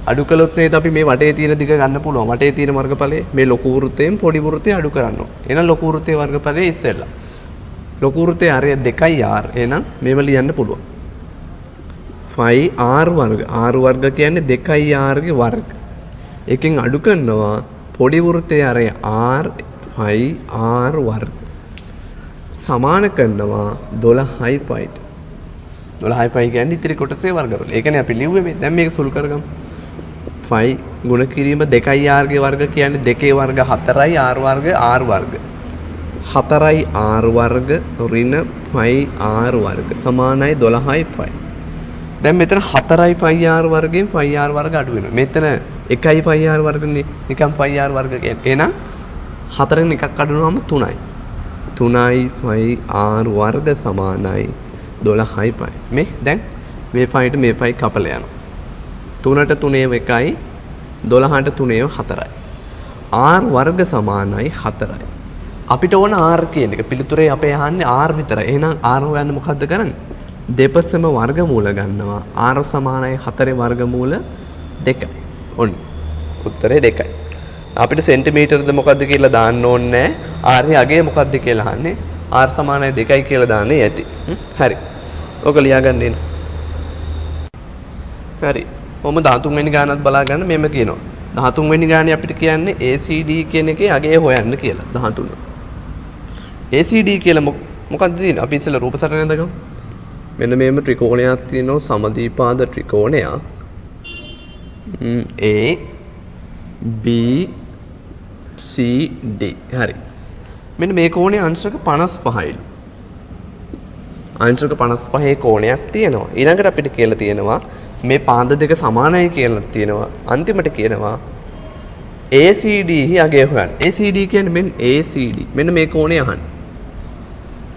අඩු කළොත් නේද අපි මේ වටේ තියෙන දිග ගන්න පුළුවන්. වටේ තියෙන වර්ගඵලය මේ ලොකු වෘතයෙන් පොඩි වෘතය අඩු කරන්න ඕන. එහෙනම් ලොකු වෘතයේ වර්ගඵලය ඉස්සෙල්ලා. ලොකු වෘතයේ අරය 2යි r. එහෙනම් මේව ලියන්න පුළුවන්. 5r වර්ග. r වර්ග කියන්නේ 2r ගේ වර්ග. එකෙන් අඩු කරනවා පොඩි වෘත්තයේ අරය r 5r වර්ග. සමාන කරනවා 12යි 5ට. 12යි 5 කියන්නේ ඉතිරි කොටසේ වර්ගවල. ඒ කියන්නේ අපි ලිව්වේ මේ. දැන් මේක සුළු කරගමු. 5 ගුණ කිරීම 2r ගේ වර්ග කියන්නේ 2 වර්ග 4යි r වර්ග r වර්ග. 4යි r වර්ග ඍණ 5r වර්ග සමානයි 12යි 5. දැන් මෙතන 4යි 5r වර්ගයෙන් 5r වර්ග අඩු වෙනවා. මෙතන 1යි 5r වර්ගනේ නිකන් 5r වර්ග කියන්නේ. එහෙනම් 4න් එකක් අඩු වුණාම 3යි. 3යි 5r වර්ග සමානයි 12යි 5. මේ දැන් මේ 5ට මේ 5 කපලා යනවා. 3ට 3 1යි 12ට 3 4යි. r වර්ග සමානයි 4යි. අපිට ඕන r කියන එක පිළිතුරේ අපේ අහන්නේ r විතරයි. එහෙනම් r හොයන්න මොකද්ද කරන්නේ? දෙපසම වර්ගමූල ගන්නවා. r සමානයි 4 වර්ගමූල 2යි. ඔන්න. උත්තරේ 2යි. අපිට සෙන්ටිමීටරද මොකද්ද කියලා දාන්න ඕනේ නැහැ. r ගේ අගය මොකද්ද කියලා අහන්නේ. r සමානයි 2යි කියලා දාන්නේ ඇති. හරි. ඔක ලියාගන්න එන්න. හරි. කොහොම 13 වෙනි ගානත් බලා ගන්න මෙහෙම කියනවා. 13 වෙනි ගානේ අපිට කියන්නේ ACD කියන එකේ අගය හොයන්න කියලා. 13. ACD කියලා මොකක්ද තියෙන්නේ? අපි ඉස්සෙල්ලා රූප සටහන ඇඳගමු. මෙන්න මේම ත්‍රිකෝණයක් තියෙනවා සමද්විපාද ත්‍රිකෝණයක්. A B C D. හරි. මෙන්න මේ කෝණයේ අංශක 55යි. අංශක 55 කෝණයක් තියෙනවා. ඊළඟට අපිට කියලා තියෙනවා මේ පාද දෙක සමානයි කියලා තියෙනවා. අන්තිමට කියනවා ACD හි අගය හොයන්න. ACD කියන්නේ මෙන්න ACD. මෙන්න මේ කෝණය අහන්න.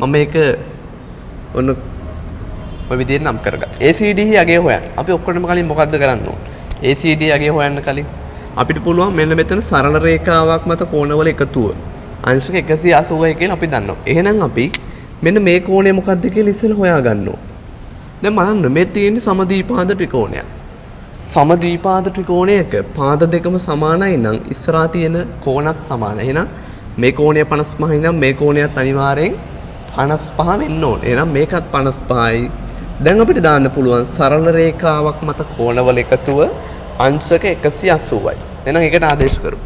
මම මේක ඔන්න ඔය විදිහට නම් කරගත්තා. ACD හි අගය හොයන්න. අපි ඔක්කොටම කලින් මොකද්ද කරන්න ඕන? ACD අගය හොයන්න කලින් අපිට පුළුවන් මෙන්න මෙතන සරල රේඛාවක් මත කෝණවල එකතුව අංශක 180යි කියලා අපි දන්නවා. එහෙනම් අපි මෙන්න මේ කෝණය මොකද්ද කියලා ඉස්සෙල්ලා හොයා ගන්න ඕන. දැන් බලන්න මේ තියෙන්නේ සමද්විපාද ත්‍රිකෝණයක්. සමද්විපාද ත්‍රිකෝණයක පාද දෙකම සමානයි නම් ඉස්සරහා තියෙන කෝණත් සමානයි. එහෙනම් මේ කෝණය 55යි නම් මේ කෝණයත් අනිවාර්යෙන් 55 වෙන්න ඕනේ. එහෙනම් මේකත් 55යි. දැන් අපිට දාන්න පුළුවන් සරල රේඛාවක් මත කෝණවල එකතුව අංශක 180යි. එහෙනම් ඒකට ආදේශ කරමු.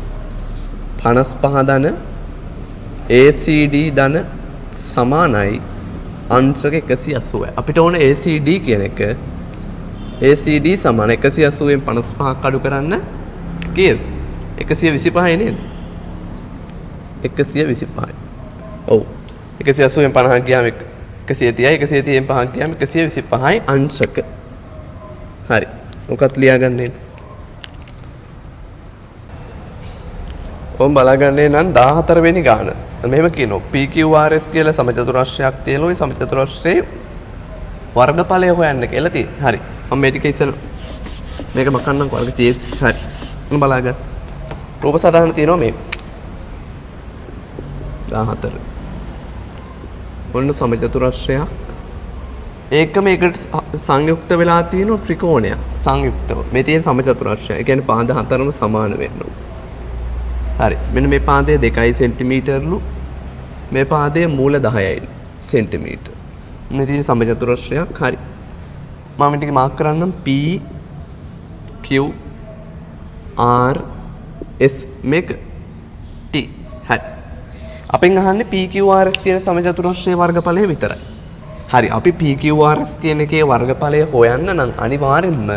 55 ධන ACD ධන සමානයි අංශක 180යි. අපිට ඕන ACD කියන එක ACD සමාන 180ෙන් 55ක් අඩු කරන්න කීයද? 125යි නේද? 125යි. ඔව්. 180ෙන් 50ක් ගියාම 130යි 130ෙන් 5ක් ගියාම 125යි අංශක. හරි. මොකක්ද ලියාගන්නේ? ඔම් බලාගන්නේ නම් 14 වෙනි ගාන. මෙහෙම කියනවා PQRS කියලා සමචතුරස්‍රයක් තියෙනවා. ඒ සමචතුරස්‍රයේ වර්ගඵලය හොයන්න කියලා තියෙනවා. හරි. මම මේ ටික ඉස්සෙල් මේක මකන්නම් වර්ග තියෙයි. හරි. මම බලාගන්න. රූප සටහන තියෙනවා මේ 14. ඔන්න සමචතුරස්‍රයක්. ඒකම එකට සංයුක්ත වෙලා තියෙන ත්‍රිකෝණයක්. සංයුක්තව. මේ තියෙන සමචතුරස්‍රය. ඒ කියන්නේ පාද හතරම සමාන වෙන්න ඕන. හරි. මෙන්න මේ පාදයේ 2 සෙන්ටිමීටර්ලු. මේ පාදයේ මූල 10යි සෙන්ටිමීටර්. මේ තියෙන සමචතුරස්‍රයක්. හරි. මම ටික මාක් කරන්නම් P Q R S මේක T. හරි. අපෙන් අහන්නේ PQRS කියන සමචතුරස්‍රයේ වර්ගඵලය විතරයි. හරි. අපි PQRS කියන එකේ වර්ගඵලය හොයන්න නම් අනිවාර්යෙන්ම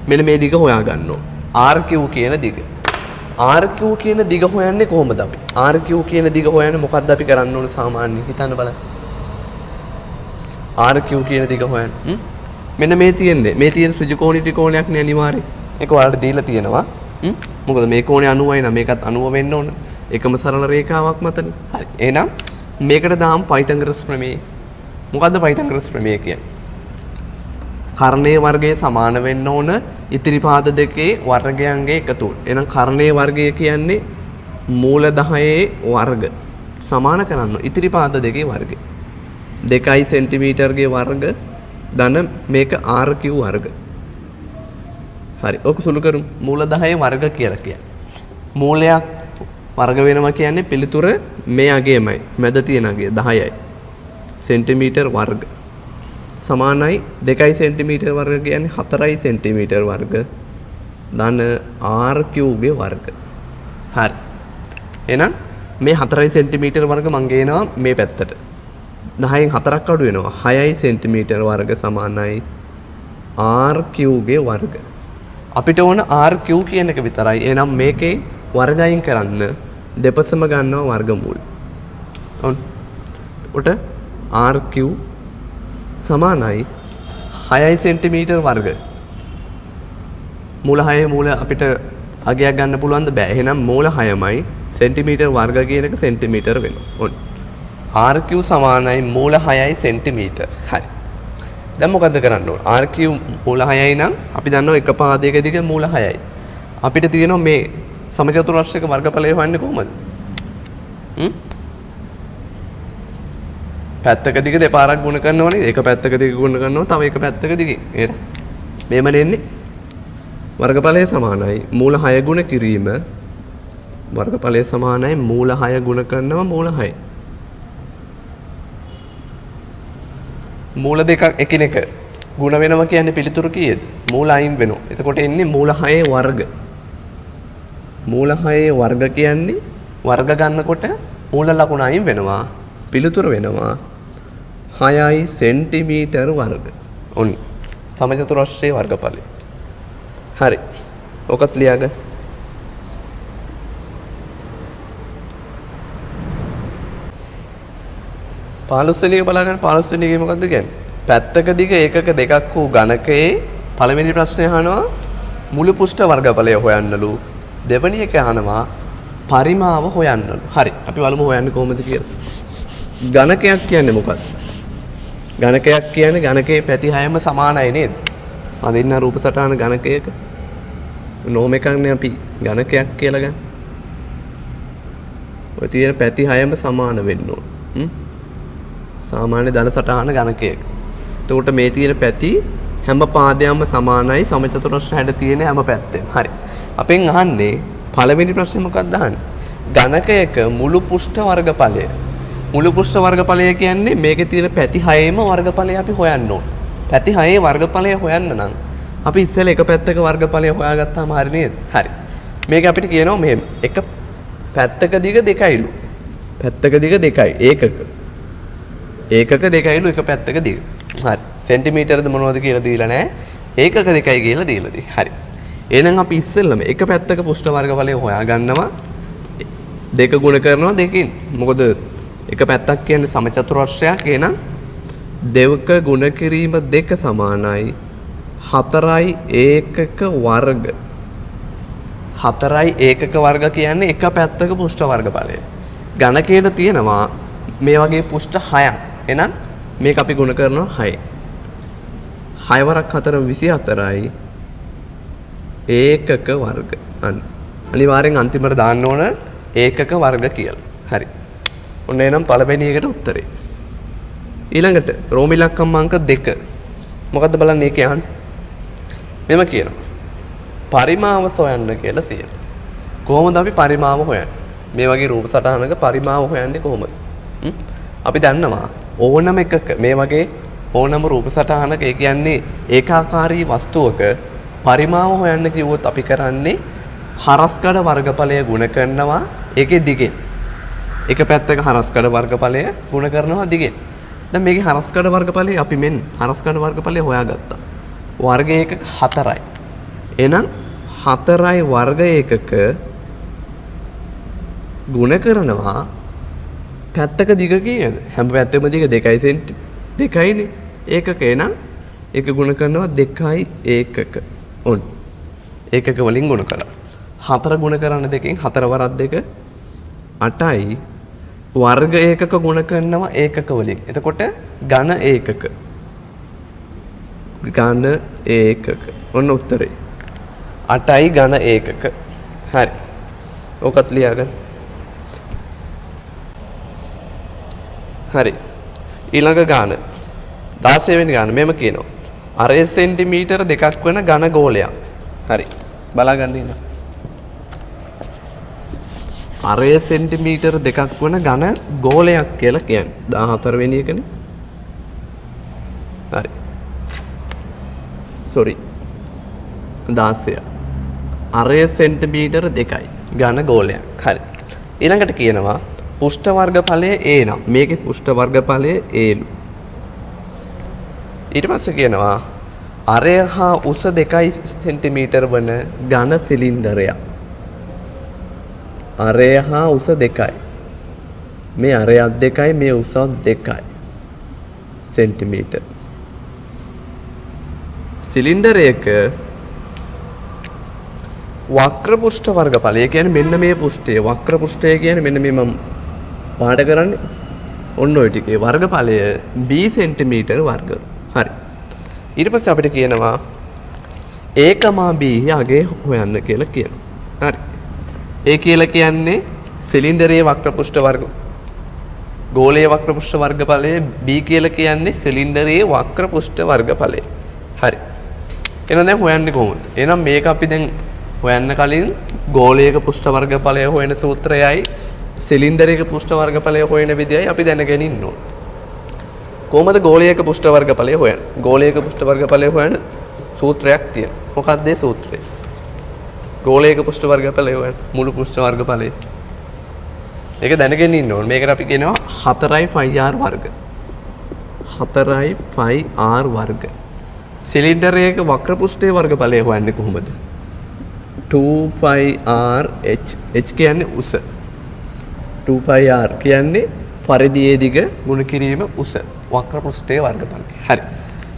මෙන්න මේ දිග හොයා ගන්න ඕන. RQ කියන දිග. RQ කියන දිග හොයන්නේ කොහොමද අපි? RQ කියන දිග හොයන්නේ මොකක්ද අපි කරන්න ඕන සාමාන්‍යයෙන් හිතන්න බලන්න. RQ කියන දිග හොයන්න. මෙන්න මේ තියෙන ත්‍රිකෝණී ත්‍රිකෝණයක් නේ අනිවාර්යයෙන්. ඒක ඔයාලට දීලා තියෙනවා. මොකද මේ කෝණය 90යි නම් මේකත් 90 වෙන්න ඕන. එකම සරල රේඛාවක් මතනේ. හරි. එහෙනම් මේකට දාමු පයිතගොරස් ප්‍රමේය. මොකද්ද පයිතගොරස් ප්‍රමේය කියන්නේ? කර්ණයේ වර්ගය සමාන වෙන්න ඕන ඉතිරි පාද දෙකේ වර්ගයන්ගේ එකතුව. එහෙනම් කර්ණයේ වර්ගය කියන්නේ මූල 10ේ වර්ග සමාන කරන්න ඉතිරි පාද දෙකේ වර්ගය. 2 සෙන්ටිමීටර්ගේ වර්ග ධන මේක RQ වර්ග. හරි. ඔක සුළු කරමු. මූල 10ේ වර්ග කියලා කියන්නේ. මූලයක් වර්ග වෙනවා කියන්නේ පිළිතුර මේ අගයමයි. මැද තියෙන අගය 10යි. සෙන්ටිමීටර් වර්ග. සමානයි 2 සෙන්ටිමීටර් වර්ග කියන්නේ 4 සෙන්ටිමීටර් වර්ග ධන r³ ගේ වර්ග. හරි. එහෙනම් මේ 4 සෙන්ටිමීටර් වර්ග මං ගේනවා මේ පැත්තට. 10න් 4ක් අඩු වෙනවා. 6 සෙන්ටිමීටර් වර්ග සමානයි r³ ගේ වර්ග. අපිට ඕන r³ කියන එක විතරයි. එහෙනම් මේකේ වර්ගයෙන් කරන්න දෙපසම ගන්නවා වර්ගමූල. ඔන්න. උට r³ සමානයි 6 සෙන්ටිමීටර් වර්ග. මූල 6 මූල අපිට අගයක් ගන්න පුළුවන්ද බෑ. එහෙනම් මූල 6මයි සෙන්ටිමීටර් වර්ග කියන එක සෙන්ටිමීටර් වෙනවා. ඔන්න. r³ සමානයි මූල 6යි සෙන්ටිමීටර්. හරි. දැන් මොකද්ද කරන්න ඕන? r³ මූල 6යි නම් අපි දන්නවා එක පාදයක දිග මූල 6යි. අපිට තියෙනවා මේ සමචතුරස්‍රයක වර්ගඵලය හොයන්නේ කොහොමද? පැත්තක දිග දෙපාරක් ගුණ කරනවනේ. එක පැත්තක දිග ගුණ කරනවා තව එක පැත්තක දිගින්. එහෙනම් මේම දෙන්නේ වර්ගඵලය සමානයි මූල 6 ගුණ කිරීම වර්ගඵලය සමානයි මූල 6 ගුණ කරනවා මූල 6. මූල දෙකක් එකිනෙක ගුණ වෙනවා කියන්නේ පිළිතුරු කීයද? මූල 9 වෙනවා. එතකොට එන්නේ මූල 6 වර්ග. මූල 6 වර්ග කියන්නේ වර්ග ගන්නකොට මූල ලකුණ 9 වෙනවා. පිළිතුර වෙනවා 6 සෙන්ටිමීටර් වර්ග. ඔන්න සමචතුරස්‍රයේ වර්ගඵලය. හරි. ඔකත් ලියාගන්න. පාලොස්වෙනි එක බලගන්න. පාලොස්වෙනි එකේ මොකද්ද කියන්නේ? පැත්තක දිග ඒකක දෙකක් වූ ඝනකයේ පළවෙනි ප්‍රශ්නේ අහනවා මුළු පෘෂ්ඨ වර්ගඵලය හොයන්නලු. දෙවෙනි එක අහනවා පරිමාව හොයන්නලු. හරි. අපි බලමු හොයන්නේ කොහොමද කියලා. ඝනකයක් කියන්නේ මොකක්ද? ඝනකයක් කියන්නේ ඝනකයේ පැති 6ම සමානයි නේද? මම දෙන්න රූප සටහන ඝනකයක නෝම එකක්නේ අපි ඝනකයක් කියලා ගන්න. ඔය තියෙන පැති 6ම සමාන වෙන්න ඕන. සාමාන්‍ය ධන සටහන ඝනකයක. එතකොට මේ තියෙන පැති හැම පාදයක්ම සමානයි සමචතුරස්‍ර හැඩ තියෙන හැම පැත්තෙම. හරි. අපෙන් අහන්නේ පළවෙනි ප්‍රශ්නේ මොකක්ද අහන්නේ? ඝනකයක මුළු පෘෂ්ඨ වර්ගඵලය. මුළු පෘෂ්ඨ වර්ගඵලය කියන්නේ මේකේ තියෙන පැති 6ම වර්ගඵලය අපි හොයන්න ඕන. පැති 6 වර්ගඵලය හොයන්න නම් අපි ඉස්සෙල්ලා එක පැත්තක වර්ගඵලය හොයාගත්තාම හරි නේද? හරි. මේක අපිට කියනවා මෙහෙම. එක පැත්තක දිග 2යිලු. පැත්තක දිග 2යි. ඒකක. ඒකක 2යිලු එක පැත්තක දිග. හරි. සෙන්ටිමීටරද මොනවද කියලා දීලා නැහැ. ඒකක 2යි කියලා දීලා තියෙයි. හරි. එහෙනම් අපි ඉස්සෙල්ලාම එක පැත්තක පෘෂ්ඨ වර්ගඵලය හොයාගන්නවා. දෙක ගුණ කරනවා දෙකකින්. මොකද එක පැත්තක් කියන්නේ සමචතුරස්‍රයක්. එහෙනම් දෙක ගුණ කිරීම 2 සමානයි 4යි ඒකක වර්ග. 4යි ඒකක වර්ග කියන්නේ එක පැත්තක පෘෂ්ඨ වර්ගඵලය. ඝනකයට තියෙනවා මේ වගේ පෘෂ්ඨ 6ක්. එහෙනම් මේක අපි ගුණ කරනවා 6. 6 වරක් 4 24යි ඒකක වර්ග. අනිවාර්යෙන් අන්තිමට දාන්න ඕන ඒකක වර්ග කියලා. හරි. ඔන්න එනම් පළවෙනි එකට උත්තරේ. ඊළඟට රෝම ඉලක්කම් අංක 2. මොකද්ද බලන්න ඒකේ අහන්න. මෙම කියනවා. පරිමාව සොයන්න කියලා තියෙනවා. කොහොමද අපි පරිමාව හොයන්නේ? මේ වගේ රූප සටහනක පරිමාව හොයන්නේ කොහොමද? අපි දන්නවා ඕනම එකක මේ වගේ ඕනම රූප සටහනක ඒ කියන්නේ ඒකාකාරී වස්තුවක පරිමාව හොයන්න කිව්වොත් අපි කරන්නේ හරස්කඩ වර්ගඵලය ගුණ කරනවා ඒකේ දිගෙන්. එක පැත්තක හරස්කඩ වර්ගඵලය ගුණ කරනවා දිගෙන්. දැන් මේකේ හරස්කඩ වර්ගඵලය අපි මෙන්න හරස්කඩ වර්ගඵලය හොයාගත්තා. වර්ග ඒකක 4යි. එහෙනම් 4යි වර්ග ඒකක ගුණ කරනවා පැත්තක දිග කීයද? හැම පැත්තෙම දිග 2 සෙන්ටි 2යිනේ. ඒකක එහෙනම් ඒක ගුණ කරනවා 2යි ඒකක. ඔන්න. ඒකක වලින් ගුණ කරලා. 4 ගුණ කරන දෙකෙන් 4 වරක් 2 8යි වර්ග ඒකක ගුණ කරනවා ඒකක වලින්. එතකොට ඝන ඒකක. ඝන ඒකක. ඔන්න උත්තරේ. 8යි ඝන ඒකක. හරි. ඔකත් ලියාගන්න. හරි. ඊළඟ ගාන 16 වෙනි ගාන මෙහෙම කියනවා. අරය සෙන්ටිමීටර දෙකක් වෙන ඝන ගෝලයක්. හරි. බලාගන්න ඉන්න. අරය සෙන්ටිමීටර දෙකක් වන ඝන ගෝලයක් කියලා කියන්නේ. 14 වෙනි එකනේ. හරි. sorry. 16. අරය සෙන්ටිමීටර 2යි. ඝන ගෝලයක්. හරි. ඊළඟට කියනවා පුෂ්ඨ වර්ගඵලය A නම්. මේකේ පුෂ්ඨ වර්ගඵලය Aලු. ඊට පස්සේ කියනවා අරය හා උස 2 සෙන්ටිමීටර වන ඝන සිලින්ඩරයක්. අරය හා උස 2යි. මේ අරයක් 2යි මේ උසත් 2යි. සෙන්ටිමීටර. සිලින්ඩරයක වක්‍ර පෘෂ්ඨ වර්ගඵලය කියන්නේ මෙන්න මේ පෘෂ්ඨය. වක්‍ර පෘෂ්ඨය කියන්නේ මෙන්න මේ මම පාඩ කරන්නේ. ඔන්න ඔය ටිකේ වර්ගඵලය b සෙන්ටිමීටර වර්ග. හරි. ඊට පස්සේ අපිට කියනවා a, b යගේ හොයන්න කියලා කියනවා. හරි. ඒ කියලා කියන්නේ සිලින්ඩරයේ වක්‍ර පෘෂ්ඨ වර්ග ගෝලයේ වක්‍ර පෘෂ්ඨ වර්ගඵලය b කියලා කියන්නේ සිලින්ඩරයේ වක්‍ර පෘෂ්ඨ වර්ගඵලය. හරි. එහෙනම් දැන් හොයන්නේ කොහොමද? එහෙනම් මේක අපි දැන් හොයන්න කලින් ගෝලයක පෘෂ්ඨ වර්ගඵලය හොයන සූත්‍රයයි සිලින්ඩරයක පෘෂ්ඨ වර්ගඵලය හොයන විදියයි අපි දැනගෙන ඉන්න ඕන. කොහොමද ගෝලයක පෘෂ්ඨ වර්ගඵලය හොයන්නේ? ගෝලයක පෘෂ්ඨ වර්ගඵලය හොයන සූත්‍රයක් තියෙනවා. මොකක්ද ඒ සූත්‍රය? ගෝලයක පෘෂ්ඨ වර්ගඵලය හොයන මුළු පෘෂ්ඨ වර්ගඵලය. ඒක දැනගෙන ඉන්න ඕන. මේකට අපි කියනවා 4i r වර්ග. 4i r වර්ග. සිලින්ඩරයක වක්‍ර පෘෂ්ඨයේ වර්ගඵලය හොයන්නේ කොහොමද? 2πr h කියන්නේ උස. 2πr කියන්නේ පරිධියේ දිග ගුණ කිරීම උස. වක්‍ර පෘෂ්ඨයේ වර්ගඵලය. හරි.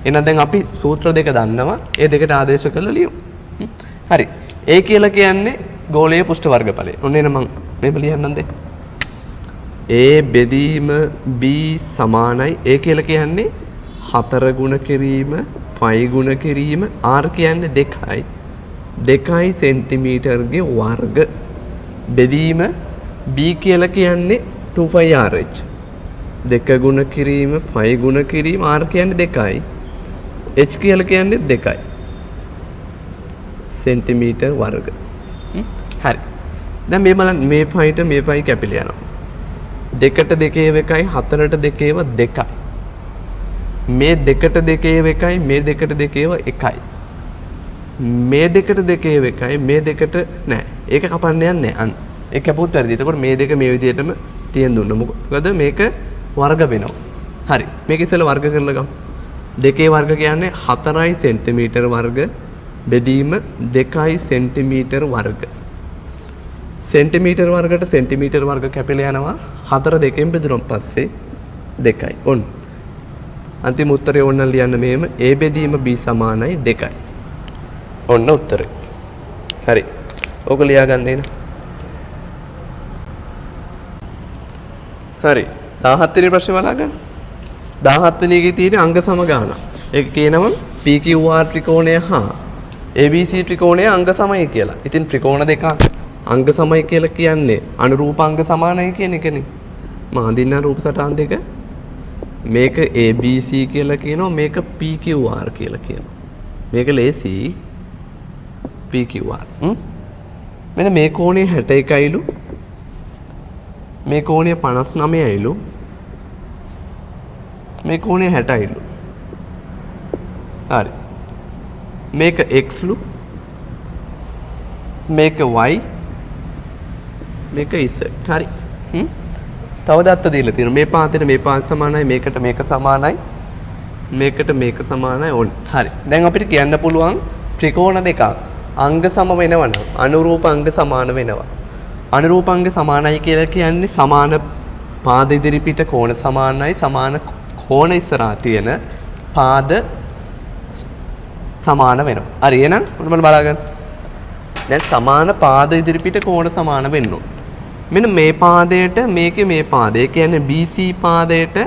එහෙනම් දැන් අපි සූත්‍ර දෙක දන්නවා. ඒ දෙකට ආදේශ කරලා ලියමු. හරි. A කියලා කියන්නේ ගෝලීය පෘෂ්ඨ වර්ගඵලය. ඔන්න එන මම මේක ලියන්නම් දෙන්න. A බෙදීම B සමානයි. A කියලා කියන්නේ 4 ගුණ කිරීම 5 ගුණ කිරීම r කියන්නේ 2යි. 2 සෙන්ටිමීටර්ගේ වර්ග බෙදීම b කියලා කියන්නේ 2πrh 2 ගුණ කිරීම 5 ගුණ කිරීම r කියන්නේ 2යි h කියලා කියන්නේ 2යි සෙන්ටිමීටර් වර්ග. හරි. දැන් මේ බලන්න මේ 5ට මේ 5 කැපිලා යනවා. 2ට 2 එකයි 4ට 2 2යි. මේ 2ට 2 එකයි මේ 2ට 2 එකයි. මේ දෙකට 2 එකයි මේ දෙකට නෑ. ඒක කපන්න යන්නේ නෑ. අන්න. ඒක කැපුවත් වැඩි. එතකොට මේ දෙක මේ විදිහටම තියන් දුන්න. මොකද මේක වර්ග වෙනවා. හරි. මේක ඉස්සෙල්ලා වර්ග කරලා ගමු. 2 වර්ග කියන්නේ 4යි සෙන්ටිමීටර වර්ග බෙදීම 2යි සෙන්ටිමීටර වර්ග. සෙන්ටිමීටර වර්ගට සෙන්ටිමීටර වර්ග කැපිලා යනවා. 4 2ෙන් බෙදුනොත් පස්සේ 2යි. ඔන්න. අන්තිම උත්තරය ඕනනම් ලියන්න මෙහෙම a බෙදීම b සමානයි 2යි. ඔන්න උත්තරේ. හරි. ඕක ලියා ගන්න එන. හරි. 17 වෙනි ප්‍රශ්නේ බලා ගන්න. 17 වෙනි එකේ තියෙන අංග සමගාන. ඒක කියනවා PQR ත්‍රිකෝණය හා ABC ත්‍රිකෝණය අංග සමයි කියලා. ඉතින් ත්‍රිකෝණ දෙකක් අංග සමයි කියලා කියන්නේ අනුරූප අංග සමානයි කියන එකනේ. මම අඳින්න රූප සටහන් දෙක. මේක ABC කියලා කියනවා මේක PQR කියලා කියනවා. මේක ලේසි PQR. මෙන්න මේ කෝණය 61යිලු. මේ කෝණය 59යිලු. මේ කෝණය 60යිලු. හරි. මේක x ලු. මේක y. මේක z. හරි. තව දත්ත දීලා තියෙනවා. මේ පාතේට මේ පාත සමානයි. මේකට මේක සමානයි. මේකට මේක සමානයි. ඕන. හරි. දැන් අපිට කියන්න පුළුවන් ත්‍රිකෝණ දෙකක් අංග සම වෙනවා නම් අනුරූප අංග සමාන වෙනවා. අනුරූප අංග සමානයි කියලා කියන්නේ සමාන පාද ඉදිරිපිට කෝණ සමානයි සමාන කෝණ ඉස්සරහා තියෙන පාද සමාන වෙනවා. හරි එහෙනම් ඔන්න බලන්න. දැන් සමාන පාද ඉදිරිපිට කෝණ සමාන වෙන්න ඕන. මෙන්න මේ පාදයට මේකේ මේ පාදය කියන්නේ BC පාදයට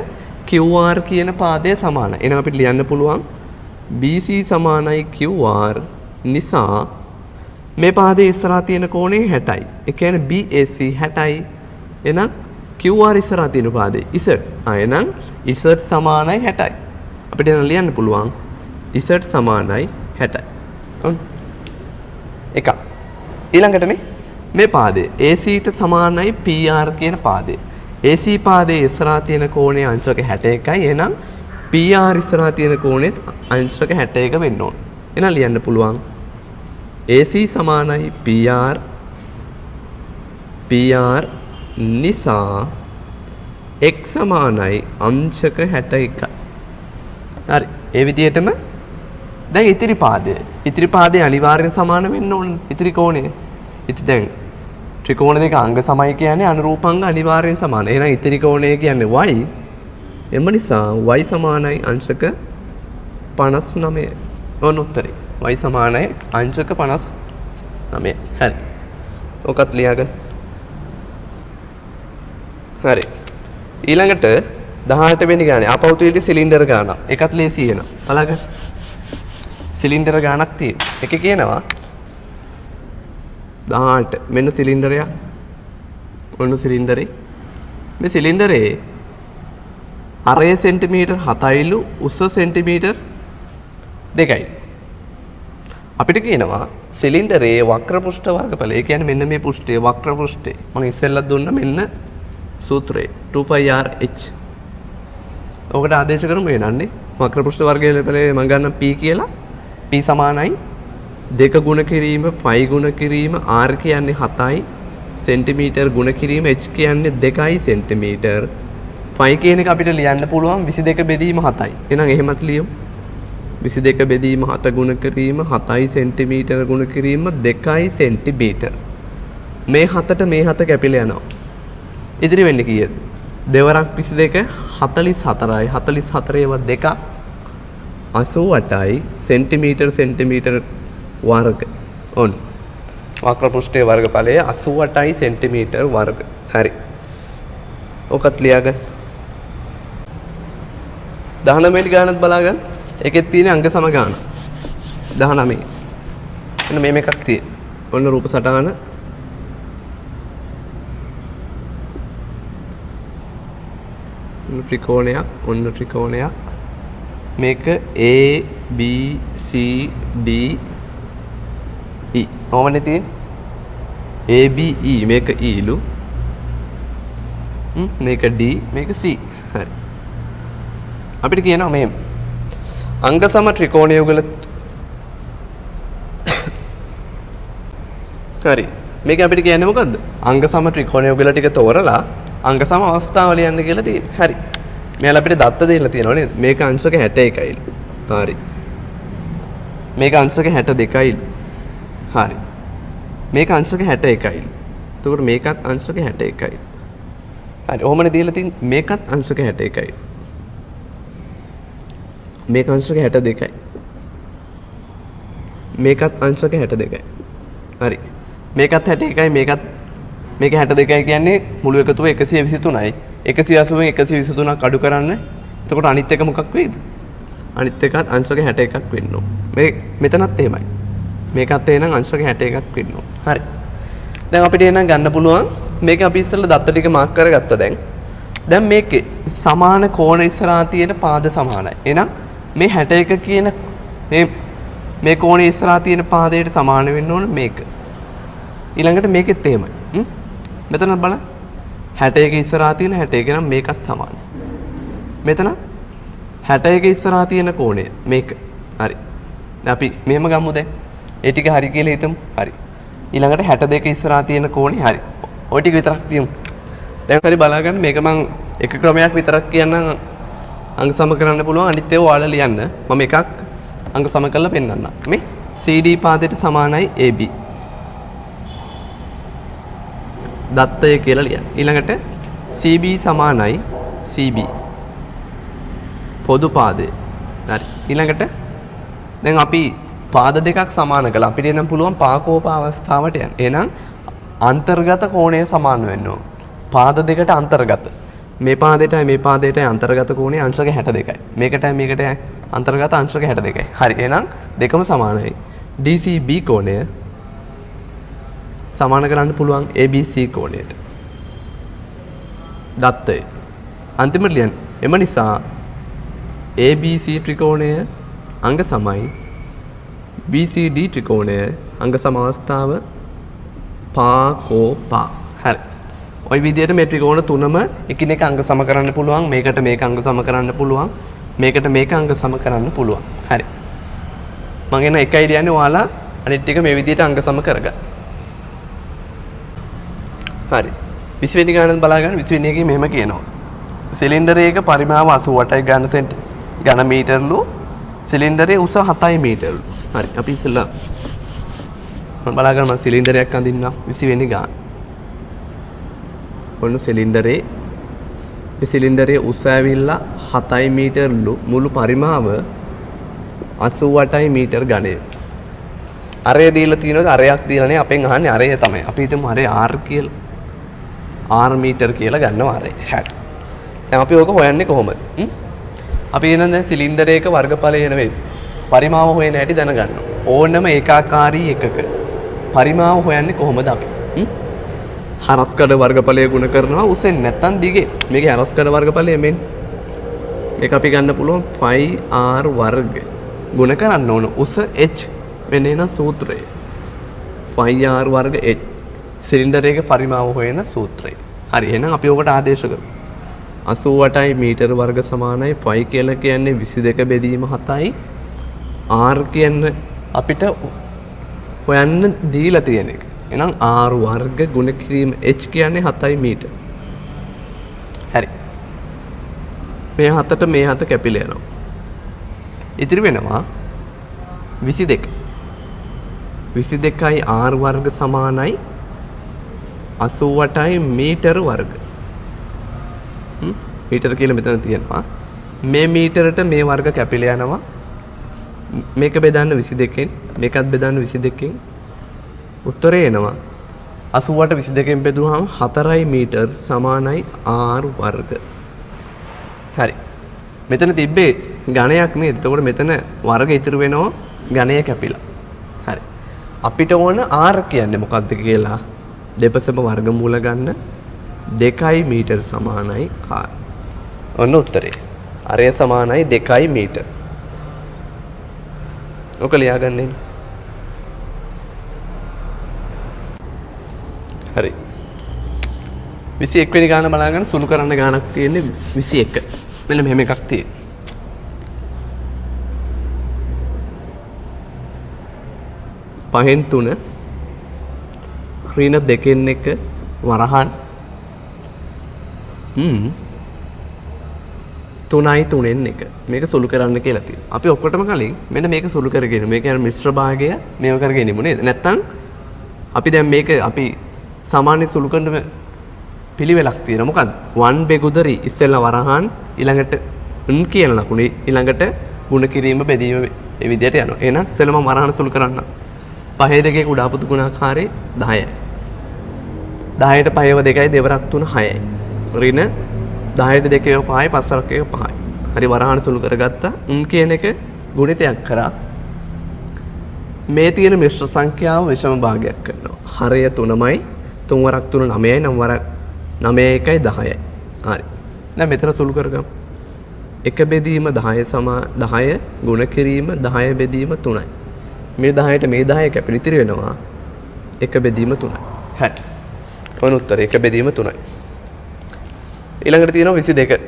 QR කියන පාදය සමානයි. එහෙනම් අපිට ලියන්න පුළුවන් BC සමානයි QR නිසා මේ පාදයේ ඉස්සරහා තියෙන කෝණය 60යි. ඒ කියන්නේ BAC 60යි. එහෙනම් QR ඉස්සරහා තියෙන පාදේ Z. එහෙනම් Z සමානයි 60යි. අපිට එහෙනම් ලියන්න පුළුවන් Z සමානයි 60යි. ඔන්න. එක. ඊළඟටනේ මේ පාදේ AC ට සමානයි PR කියන පාදේ. AC පාදයේ ඉස්සරහා තියෙන කෝණය අංශක 61යි. එහෙනම් PR ඉස්සරහා තියෙන කෝණෙත් අංශක 61 වෙන්න ඕන. එහෙනම් ලියන්න පුළුවන් AC සමානයි PR නිසා x සමානයි අංශක 61. හරි. ඒ විදිහටම දැන් ඉතිරි පාදය අනිවාර්යෙන් සමාන වෙන්න ඕන. ඉතිරි කෝණය. ඉතින් දැන් ත්‍රිකෝණ දෙක අංග සමයි කියන්නේ අනුරූපාංග අනිවාර්යෙන් සමාන. එහෙනම් ඉතිරි කෝණය කියන්නේ y. එම නිසා y සමානයි අංශක 59. ඕන උත්තරේ. y සමානයි අංශක 59. හරි. ඔකත් ලියාගන්න. හරි. ඊළඟට 18 වෙනි ගානේ අපෞතුලික සිලින්ඩර් ගානක්. ඒකත් ලේසි වෙනවා. බලන්න. සිලින්ඩර් ගානක් තියෙන. එකේ කියනවා 18 මෙන්න සිලින්ඩරයක්. ඔන්න සිලින්ඩරේ. මේ සිලින්ඩරේ අරය සෙන්ටිමීටර් 7යිලු උස සෙන්ටිමීටර් 2යි. අපිට කියනවා සිලින්ඩරේ වක්‍ර පෘෂ්ඨ වර්ගඵලය. ඒ කියන්නේ මෙන්න මේ පෘෂ්ඨයේ වක්‍ර පෘෂ්ඨේ. මම ඉස්සෙල්ලා දුන්න මෙන්න සූත්‍රය 2πrh. ඔකට ආදේශ කරමු වෙනන්නේ වක්‍ර පෘෂ්ඨ වර්ගඵලය මම ගන්න p කියලා. p සමානයි 2 ගුණ කිරීම 5 ගුණ කිරීම r කියන්නේ 7යි සෙන්ටිමීටර් ගුණ කිරීම h කියන්නේ 2යි සෙන්ටිමීටර් 5 කියන එක අපිට ලියන්න පුළුවන් 22 බෙදීම 7යි. එහෙනම් එහෙමත් ලියමු. 22 බෙදීම 7 ගුණ කිරීම 7යි සෙන්ටිමීටර ගුණ කිරීම 2යි සෙන්ටිමීටර. මේ 7ට මේ 7 කැපිලා යනවා. ඉතිරි වෙන්නේ කීයද? දෙවරක් 22 44යි 44 ඒවා 2ක් 88යි සෙන්ටිමීටර වර්ග. ඔන්න. වක්‍ර පෘෂ්ඨයේ වර්ගඵලය 88යි සෙන්ටිමීටර වර්ග. හරි. ඔකත් ලියාගන්න. 19 වෙනි ගානත් බලාගන්න. ඒකෙත් තියෙන අංග සම ගාන 19. එන්න මේ මේකක් තියෙන. ඔන්න රූප සටහන. ඔන්න ත්‍රිකෝණයක්. මේක A B C D E. ඕවනේ තියෙන. A B E මේක E ලු. මේක D මේක C. හරි. අපිට කියනවා මේ අංග සම ත්‍රිකෝණ යුගල හරි. මේක අපිට කියන්නේ මොකද්ද? අංග සම ත්‍රිකෝණ යුගල ටික තෝරලා අංග සම අවස්ථාව ලියන්න කියලා තියෙනවා. හරි. මෙයාලා අපිට දත්ත දෙන්න තියෙනවා නේද? මේක අංශක 61යි. හරි. මේක අංශක 62යි. හරි. මේක අංශක 61යි. එතකොට මේකත් අංශක 61යි. හරි. ඔහොමනේ දීලා තියෙන්නේ. මේකත් අංශක 61යි. මේක අංශක 62යි. මේකත් අංශක 62යි. හරි. මේකත් 61යි මේක 62යි කියන්නේ මුළු එකතුව 123යි. 180න් 123ක් අඩු කරන්න. එතකොට අනිත් එක මොකක් වෙයිද? අනිත් එකත් අංශක 61ක් වෙන්න ඕන. මෙතනත් එහෙමයි. මේකත් එහෙනම් අංශක 61ක් වෙන්න ඕන. හරි. දැන් අපිට එහෙනම් ගන්න පුළුවන් මේක අපි ඉස්සෙල්ලා දත්ත ටික මාක් කරගත්තා දැන්. දැන් මේකේ සමාන කෝණ ඉස්සරහා තියෙන පාද සමානයි. එහෙනම් මේ 61 කියන මේ කෝණේ ඉස්සරහා තියෙන පාදයට සමාන වෙන්න ඕන මේක. ඊළඟට මේකෙත් එහෙමයි. මෙතන බලන්න 61 ඉස්සරහා තියෙන 61 නම් මේකත් සමානයි. මෙතන 61 ඉස්සරහා තියෙන කෝණය මේක. හරි. දැන් අපි මෙහෙම ගමු දැන්. ඒ ටික හරි කියලා හිතමු. හරි. ඊළඟට 62 ඉස්සරහා තියෙන කෝණය හරි. ওই ටික විතරක් තියමු. දැන් හරි බලාගන්න මේක මම එක ක්‍රමයක් විතරක් කියන්නම් අංග සම කරන්න පුළුවන් අනිත් ඒවා ඔයාලා ලියන්න. මම එකක් අංග සම කරලා පෙන්නන්නම්. මේ CD පාදයට සමානයි AB. දත්තය කියලා ලියන්න. ඊළඟට CB සමානයි CB. පොදු පාදය. හරි. ඊළඟට දැන් අපි පාද දෙකක් සමාන කළා. අපිට එනම් පුළුවන් පාකෝප අවස්ථාවට යන්න. එහෙනම් අන්තර්ගත කෝණය සමාන වෙන්න ඕන. පාද දෙකට අන්තර්ගත. මේ පාදයටයි අන්තර්ගත කෝණය අංශක 62යි. මේකටයි අන්තර්ගත අංශක 62යි. හරි. එහෙනම් දෙකම සමානයි. DCB කෝණය සමාන කරන්න පුළුවන් ABC කෝණයට. දත්තය. අන්තිමට ලියන්න. එම නිසා ABC ත්‍රිකෝණය අංග සමයි BCD ත්‍රිකෝණය අංග සම අවස්ථාව පාකෝපා. හරි. ওই විදිහට මේ ත්‍රිකෝණ තුනම එකිනෙක අංග සම කරන්න පුළුවන්. මේකට මේක අංග සම කරන්න පුළුවන්. මේකට මේක අංග සම කරන්න පුළුවන්. හරි. මම එන එකයි කියන්නේ ඔයාලා අනිත් ටික මේ විදිහට අංග සම කරගන්න. හරි. 20 වෙනි ගානත් බලා ගන්න. 20 වෙනි එකේ මෙහෙම කියනවා. සිලින්ඩරයක පරිමාව 88 ඝන මීටර්ලු සිලින්ඩරයේ උස 7 මීටර්ලු. හරි. අපි ඉස්සෙල්ලා මම බලා ගන්න මම සිලින්ඩරයක් අඳින්නම් 20 වෙනි ගාන. ඔන්න සිලින්ඩරයේ උස ඇවිල්ලා 7 මීටර්ලු මුළු පරිමාව 88 මීටර් ඝනය. අරය දීලා තියෙනවද? අරයක් දීලා නේ අපෙන් අහන්නේ අරය තමයි. අපි හිතමු අරය R කියලා. R මීටර් කියලා ගන්නවා අරය. හරි. දැන් අපි ඕක හොයන්නේ කොහොමද? අපි එන දැන් සිලින්ඩරයක වර්ගඵලය එන වෙයි. පරිමාව හොයන හැටි දැනගන්න. ඕනම ඒකාකාරී එකක පරිමාව හොයන්නේ කොහොමද අපි? හරස්කඩ වර්ගඵලය ගුණ කරනවා උසෙන් නැත්තම් දිගේ. මේකේ හරස්කඩ වර්ගඵලය මෙන්න. මේක අපි ගන්න පුළුවන් 5r වර්ග ගුණ කරන්න ඕන උස h වෙන එන සූත්‍රය. 5r වර්ග h සිලින්ඩරයක පරිමාව හොයන සූත්‍රය. හරි එහෙනම් අපි ඔකට ආදේශ කරමු. 88 මීටර වර්ග සමානයි 5 කියලා කියන්නේ 22 බෙදීම 7යි r කියන්නේ අපිට හොයන්න දීලා තියෙන එක. එහෙනම් r වර්ග ගුණ කිරීම h කියන්නේ 7යි මීටර. හරි. මේ 7ට මේ 7 කැපිලා යනවා. ඉතිරි වෙනවා 22. 22යි r වර්ග සමානයි 88යි මීටර වර්ග. මීටර කියලා මෙතන තියෙනවා. මේ මීටරට මේ වර්ග කැපිලා යනවා. මේක බෙදන්න 22කින් මේකත් බෙදන්න 22කින් උත්තරේ එනවා 88 22කින් බෙදුවාම 4 මීටර සමානයි r වර්ග. හරි. මෙතන තිබ්බේ ඝනයක් නේද? එතකොට මෙතන වර්ග ඉතුරු වෙනවා ඝනය කැපිලා. හරි. අපිට ඕන r කියන්නේ මොකක්ද කියලා දෙපසම වර්ගමූල ගන්න 2 මීටර සමානයි r. ඔන්න උත්තරේ. අරය සමානයි 2 මීටර. ඔක ලියාගන්නේ. හරි. 21 වෙනි ගාන බලාගන්න සුළු කරන්න ගානක් තියෙන්නේ 21. මෙන්න මෙහෙම එකක් තියෙනවා. පහෙන් 3 ඍණ 2කින් 1 වරහන් 3යි 3න් 1 මේක සුළු කරන්න කියලා තියෙනවා. අපි ඔක්කොටම කලින් මෙන්න මේක සුළු කරගෙන මේක යන මිශ්‍ර භාගය මේව කරගෙන ඉමු නේද? නැත්තම් අපි දැන් මේක අපි සාමාන්‍ය සුළු කරන පිළිවෙලක් තියෙනවා. මොකද්ද? 1 බෙගුදරි ඉස්සෙල්ලා වරහන් ඊළඟට n කියන ලකුණේ ඊළඟට ගුණ කිරීම බෙදීම මේ විදිහට යනවා. එහෙනම් ඉස්සෙල්ලා මම වරහන් සුළු කරන්න. 5 2 කුඩා පුතු ගුණාකාරේ 10යි. 10ට 5ව 2යි දෙවරක් 3 6යි. ඍණ 10ට 2ව 5යි 5ක් 1 5යි. හරි වරහන් සුළු කරගත්තා. n කියන එක ගුණිතයක් කරා. මේ තියෙන මිශ්‍ර සංඛ්‍යාව විෂම භාගයක් කරනවා. හරය 3යි 3 වරක් 3 9යි 9 වරක් 9 1යි 10යි. හරි. දැන් මෙතන සුළු කරගමු. 1 බෙදීම 10 10 ගුණ කිරීම 10 බෙදීම 3යි. මේ 10ට මේ 10 කැපිලා ඉතිරි වෙනවා 1 බෙදීම 3යි. හරි. ඔන්න උත්තරේ 1 බෙදීම 3යි. ඊළඟට තියෙනවා 22.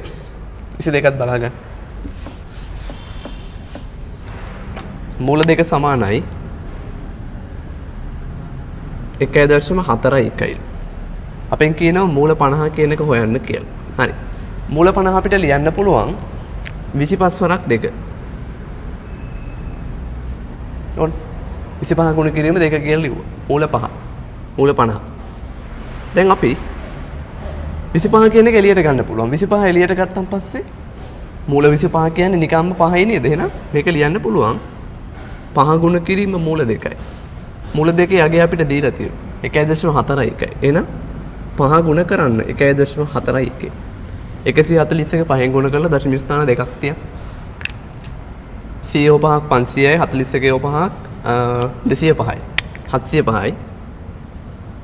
22ත් බලාගන්න. මූල දෙක සමානයි 1.41යි. අපෙන් කියනවා මූල 50 කියන එක හොයන්න කියලා. හරි. මූල 50 අපිට ලියන්න පුළුවන් 25 වරක් 2. ඔන්න 25 ගුණ කිරීම 2 කියලා ලිව්වා. මූල 5. මූල 50. දැන් අපි 25 කියන එක එළියට ගන්න පුළුවන්. 25 එළියට ගත්තන් පස්සේ මූල 25 කියන්නේ නිකම්ම 5යි නේද? එහෙනම් මේක ලියන්න පුළුවන් 5 ගුණ කිරීම මූල 2යි. මූල 2 යගේ අපිට දීලා තියෙනවා 1.41. එහෙනම් 5 ගුණ කරන්න 1.41. 141 5න් ගුණ කරලා දශම ස්ථාන දෙකක් තියන්න. 100 5ක් 500යි 41 5ක් 205යි 705යි.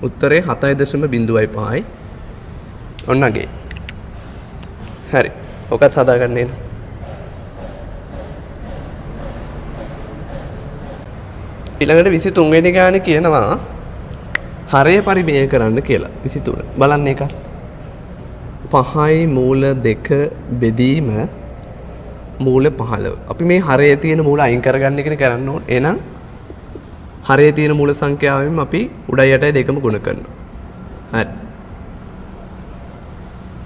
උත්තරේ 7.05යි. ඔන්නගේ. හරි. ඔකත් හදාගන්න එන්න. ඊළඟට 23 වෙනි ගානේ කියනවා හරය පරිමේය කරන්න කියලා. 23. බලන්න එක. 5යි මූල 2 බෙදීම මූල 15. අපි මේ හරයේ තියෙන මූල අයින් කරගන්න එකනේ කරන්න ඕනේ. එහෙනම් හරයේ තියෙන මූල සංඛ්‍යාවෙන් අපි උඩයි යටයි දෙකම ගුණ කරනවා. හරි.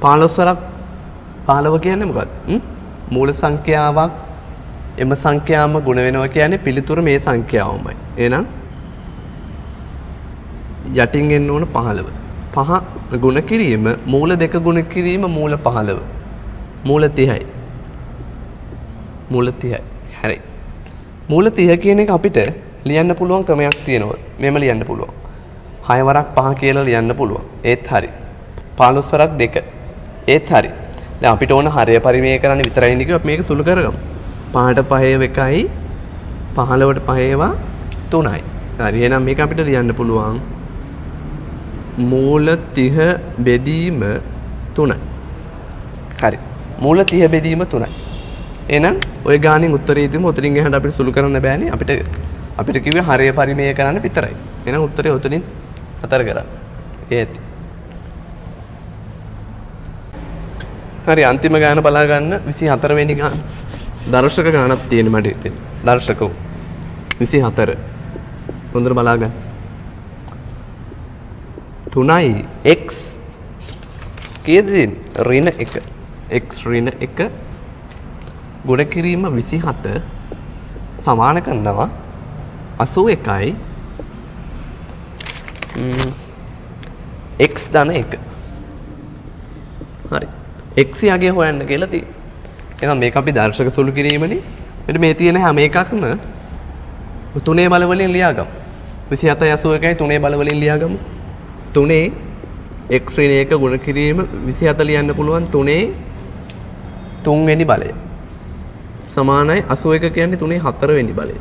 15 වරක් 15 කියන්නේ මොකක්ද? මූල සංඛ්‍යාවක් එම සංඛ්‍යාවම ගුණ වෙනවා කියන්නේ පිළිතුර මේ සංඛ්‍යාවමයි. එහෙනම් යටින් එන්න ඕන 15. 5 ගුණ කිරීම මූල 2 ගුණ කිරීම මූල 15. මූල 30යි. මූල 30යි. හරි. මූල 30 කියන එක අපිට ලියන්න පුළුවන් ක්‍රමයක් තියෙනවා. මෙහෙම ලියන්න පුළුවන්. 6 වරක් 5 කියලා ලියන්න පුළුවන්. ඒත් හරි. 15 වරක් 2. ඒත් හරි. දැන් අපිට ඕන හරය පරිමේය කරන්න විතරයි නේ කිව්ව අපි මේක සුළු කරගමු. 5ට 5 1යි 15ට 5 3යි. හරි. එහෙනම් මේක අපිට ලියන්න පුළුවන් මූල 30 බෙදීම 3යි. හරි. මූල 30 බෙදීම 3යි. එහෙනම් ඔය ගානින් උත්තරේ දීමු. උතරින් එහාට අපිට සුළු කරන්න බෑනේ. අපිට කිව්වේ හරය පරිමේය කරන්න විතරයි. එහෙනම් උත්තරේ උතරින් අතර කරන්න. ඒත් හරි අන්තිම ගාන බලා ගන්න 24 වෙනි ගාන. දර්ශක ගානක් තියෙන මට ඉතින්. දර්ශකෝ 24. හොඳට බලා ගන්න. 3යි x කීයද ඍණ 1. x ඍණ 1 ගුණ කිරීම 27 සමාන කරනවා 81යි x ධන 1. හරි. x යගේ හොයන්න කියලා තියෙනවා. එහෙනම් මේක අපි දර්ශක සුළු කිරීමනේ. මෙන්න මේ තියෙන හැම එකක්ම තුනේ බල වලින් ලියාගමු. 27 81යි තුනේ බල වලින් ලියාගමු. තුනේ x ඍණ 1 ගුණ කිරීම 27 ලියන්න පුළුවන් තුනේ 3 වෙනි බලය. සමානයි 81 කියන්නේ තුනේ 4 වෙනි බලය.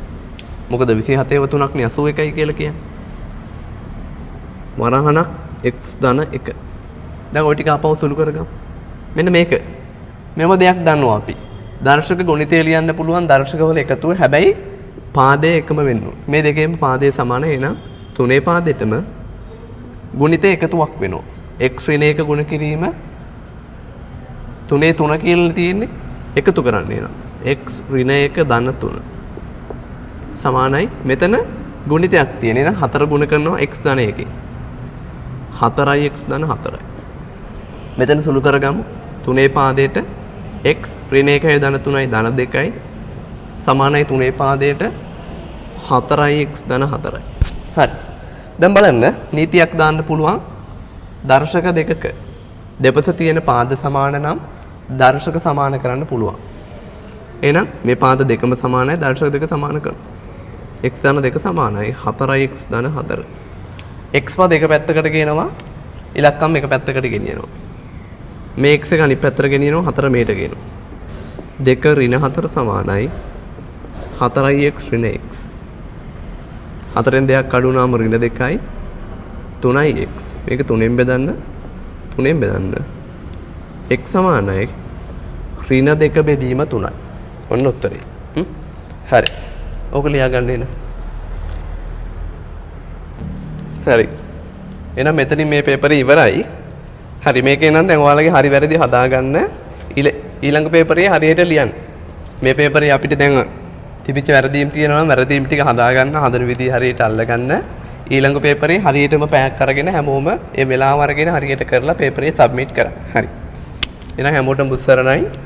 මොකද 27ව 3ක් නේ 81යි කියලා කියන්නේ. වරහණක් x ධන 1. දැන් ওই ටික අපව සුළු කරගමු. මෙන්න මේක. මෙව දෙයක් දන්නවා අපි. දර්ශක ගුණිතය ලියන්න පුළුවන් දර්ශකවල එකතුව. හැබැයි පාදය එකම වෙන්න ඕනේ. මේ දෙකේම පාදය සමානයි. එහෙනම් තුනේ පාදෙටම ගුණිතය එකතුවක් වෙනවා. x ඍණ 1 ගුණ කිරීම තුනේ 3 කියලා තියෙන්නේ එකතු කරන්න එනවා. x ඍණ 1 ධන 3 සමානයි මෙතන ගුණිතයක් තියෙන. එහෙනම් 4 ගුණ කරනවා x ධන 1කින්. 4යි x ධන 4යි. මෙතන සුළු කරගමු. තුනේ පාදයට x ඍණ 1යි ධන 3යි ධන 2යි සමානයි තුනේ පාදයට 4යි x ධන 4යි. හරි. දැන් බලන්න නීතියක් දාන්න පුළුවන් දර්ශක දෙකක දෙපස තියෙන පාද සමාන නම් දර්ශක සමාන කරන්න පුළුවන්. එහෙනම් මේ පාද දෙකම සමානයි දර්ශක දෙක සමාන කරමු. x ධන 2 සමානයි 4යි x ධන 4. x පද එක පැත්තකට ගෙනවා ඉලක්කම් එක පැත්තකට ගෙනියනවා. මේ x එක අනිත් පැත්තට ගෙනියනවා 4 මේට ගෙනියනවා. 2 ඍණ 4 සමානයි 4යි x ඍණ x. 4ෙන් දෙකක් අඩු වුණාම ඍණ 2යි 3යි x. මේක 3ෙන් බෙදන්න x සමානයි ඍණ 2 බෙදීම 3යි. ඔන්න උත්තරේ. හරි. ඕක ලියා ගන්න එන. හරි. එහෙනම් මෙතනින් මේ පේපරේ ඉවරයි. හරි මේකේ නම් දැන් ඔයාලගේ හරි වැරදි හදාගන්න ඊළඟ පේපරේ හරියට ලියන්න. මේ පේපරේ අපිට දැන් තිබිච්ච වැරදීම් තියෙනවා නම් වැරදීම් ටික හදාගන්න හදන විදිහ හරියට අල්ලගන්න. ඊළඟ පේපරේ හරියටම පැයක් අරගෙන හැමෝම ඒ වෙලාව අරගෙන හරියට කරලා පේපරේ සබ්මිට් කරන්න. හරි. එහෙනම් හැමෝටම බුස්සරණයි.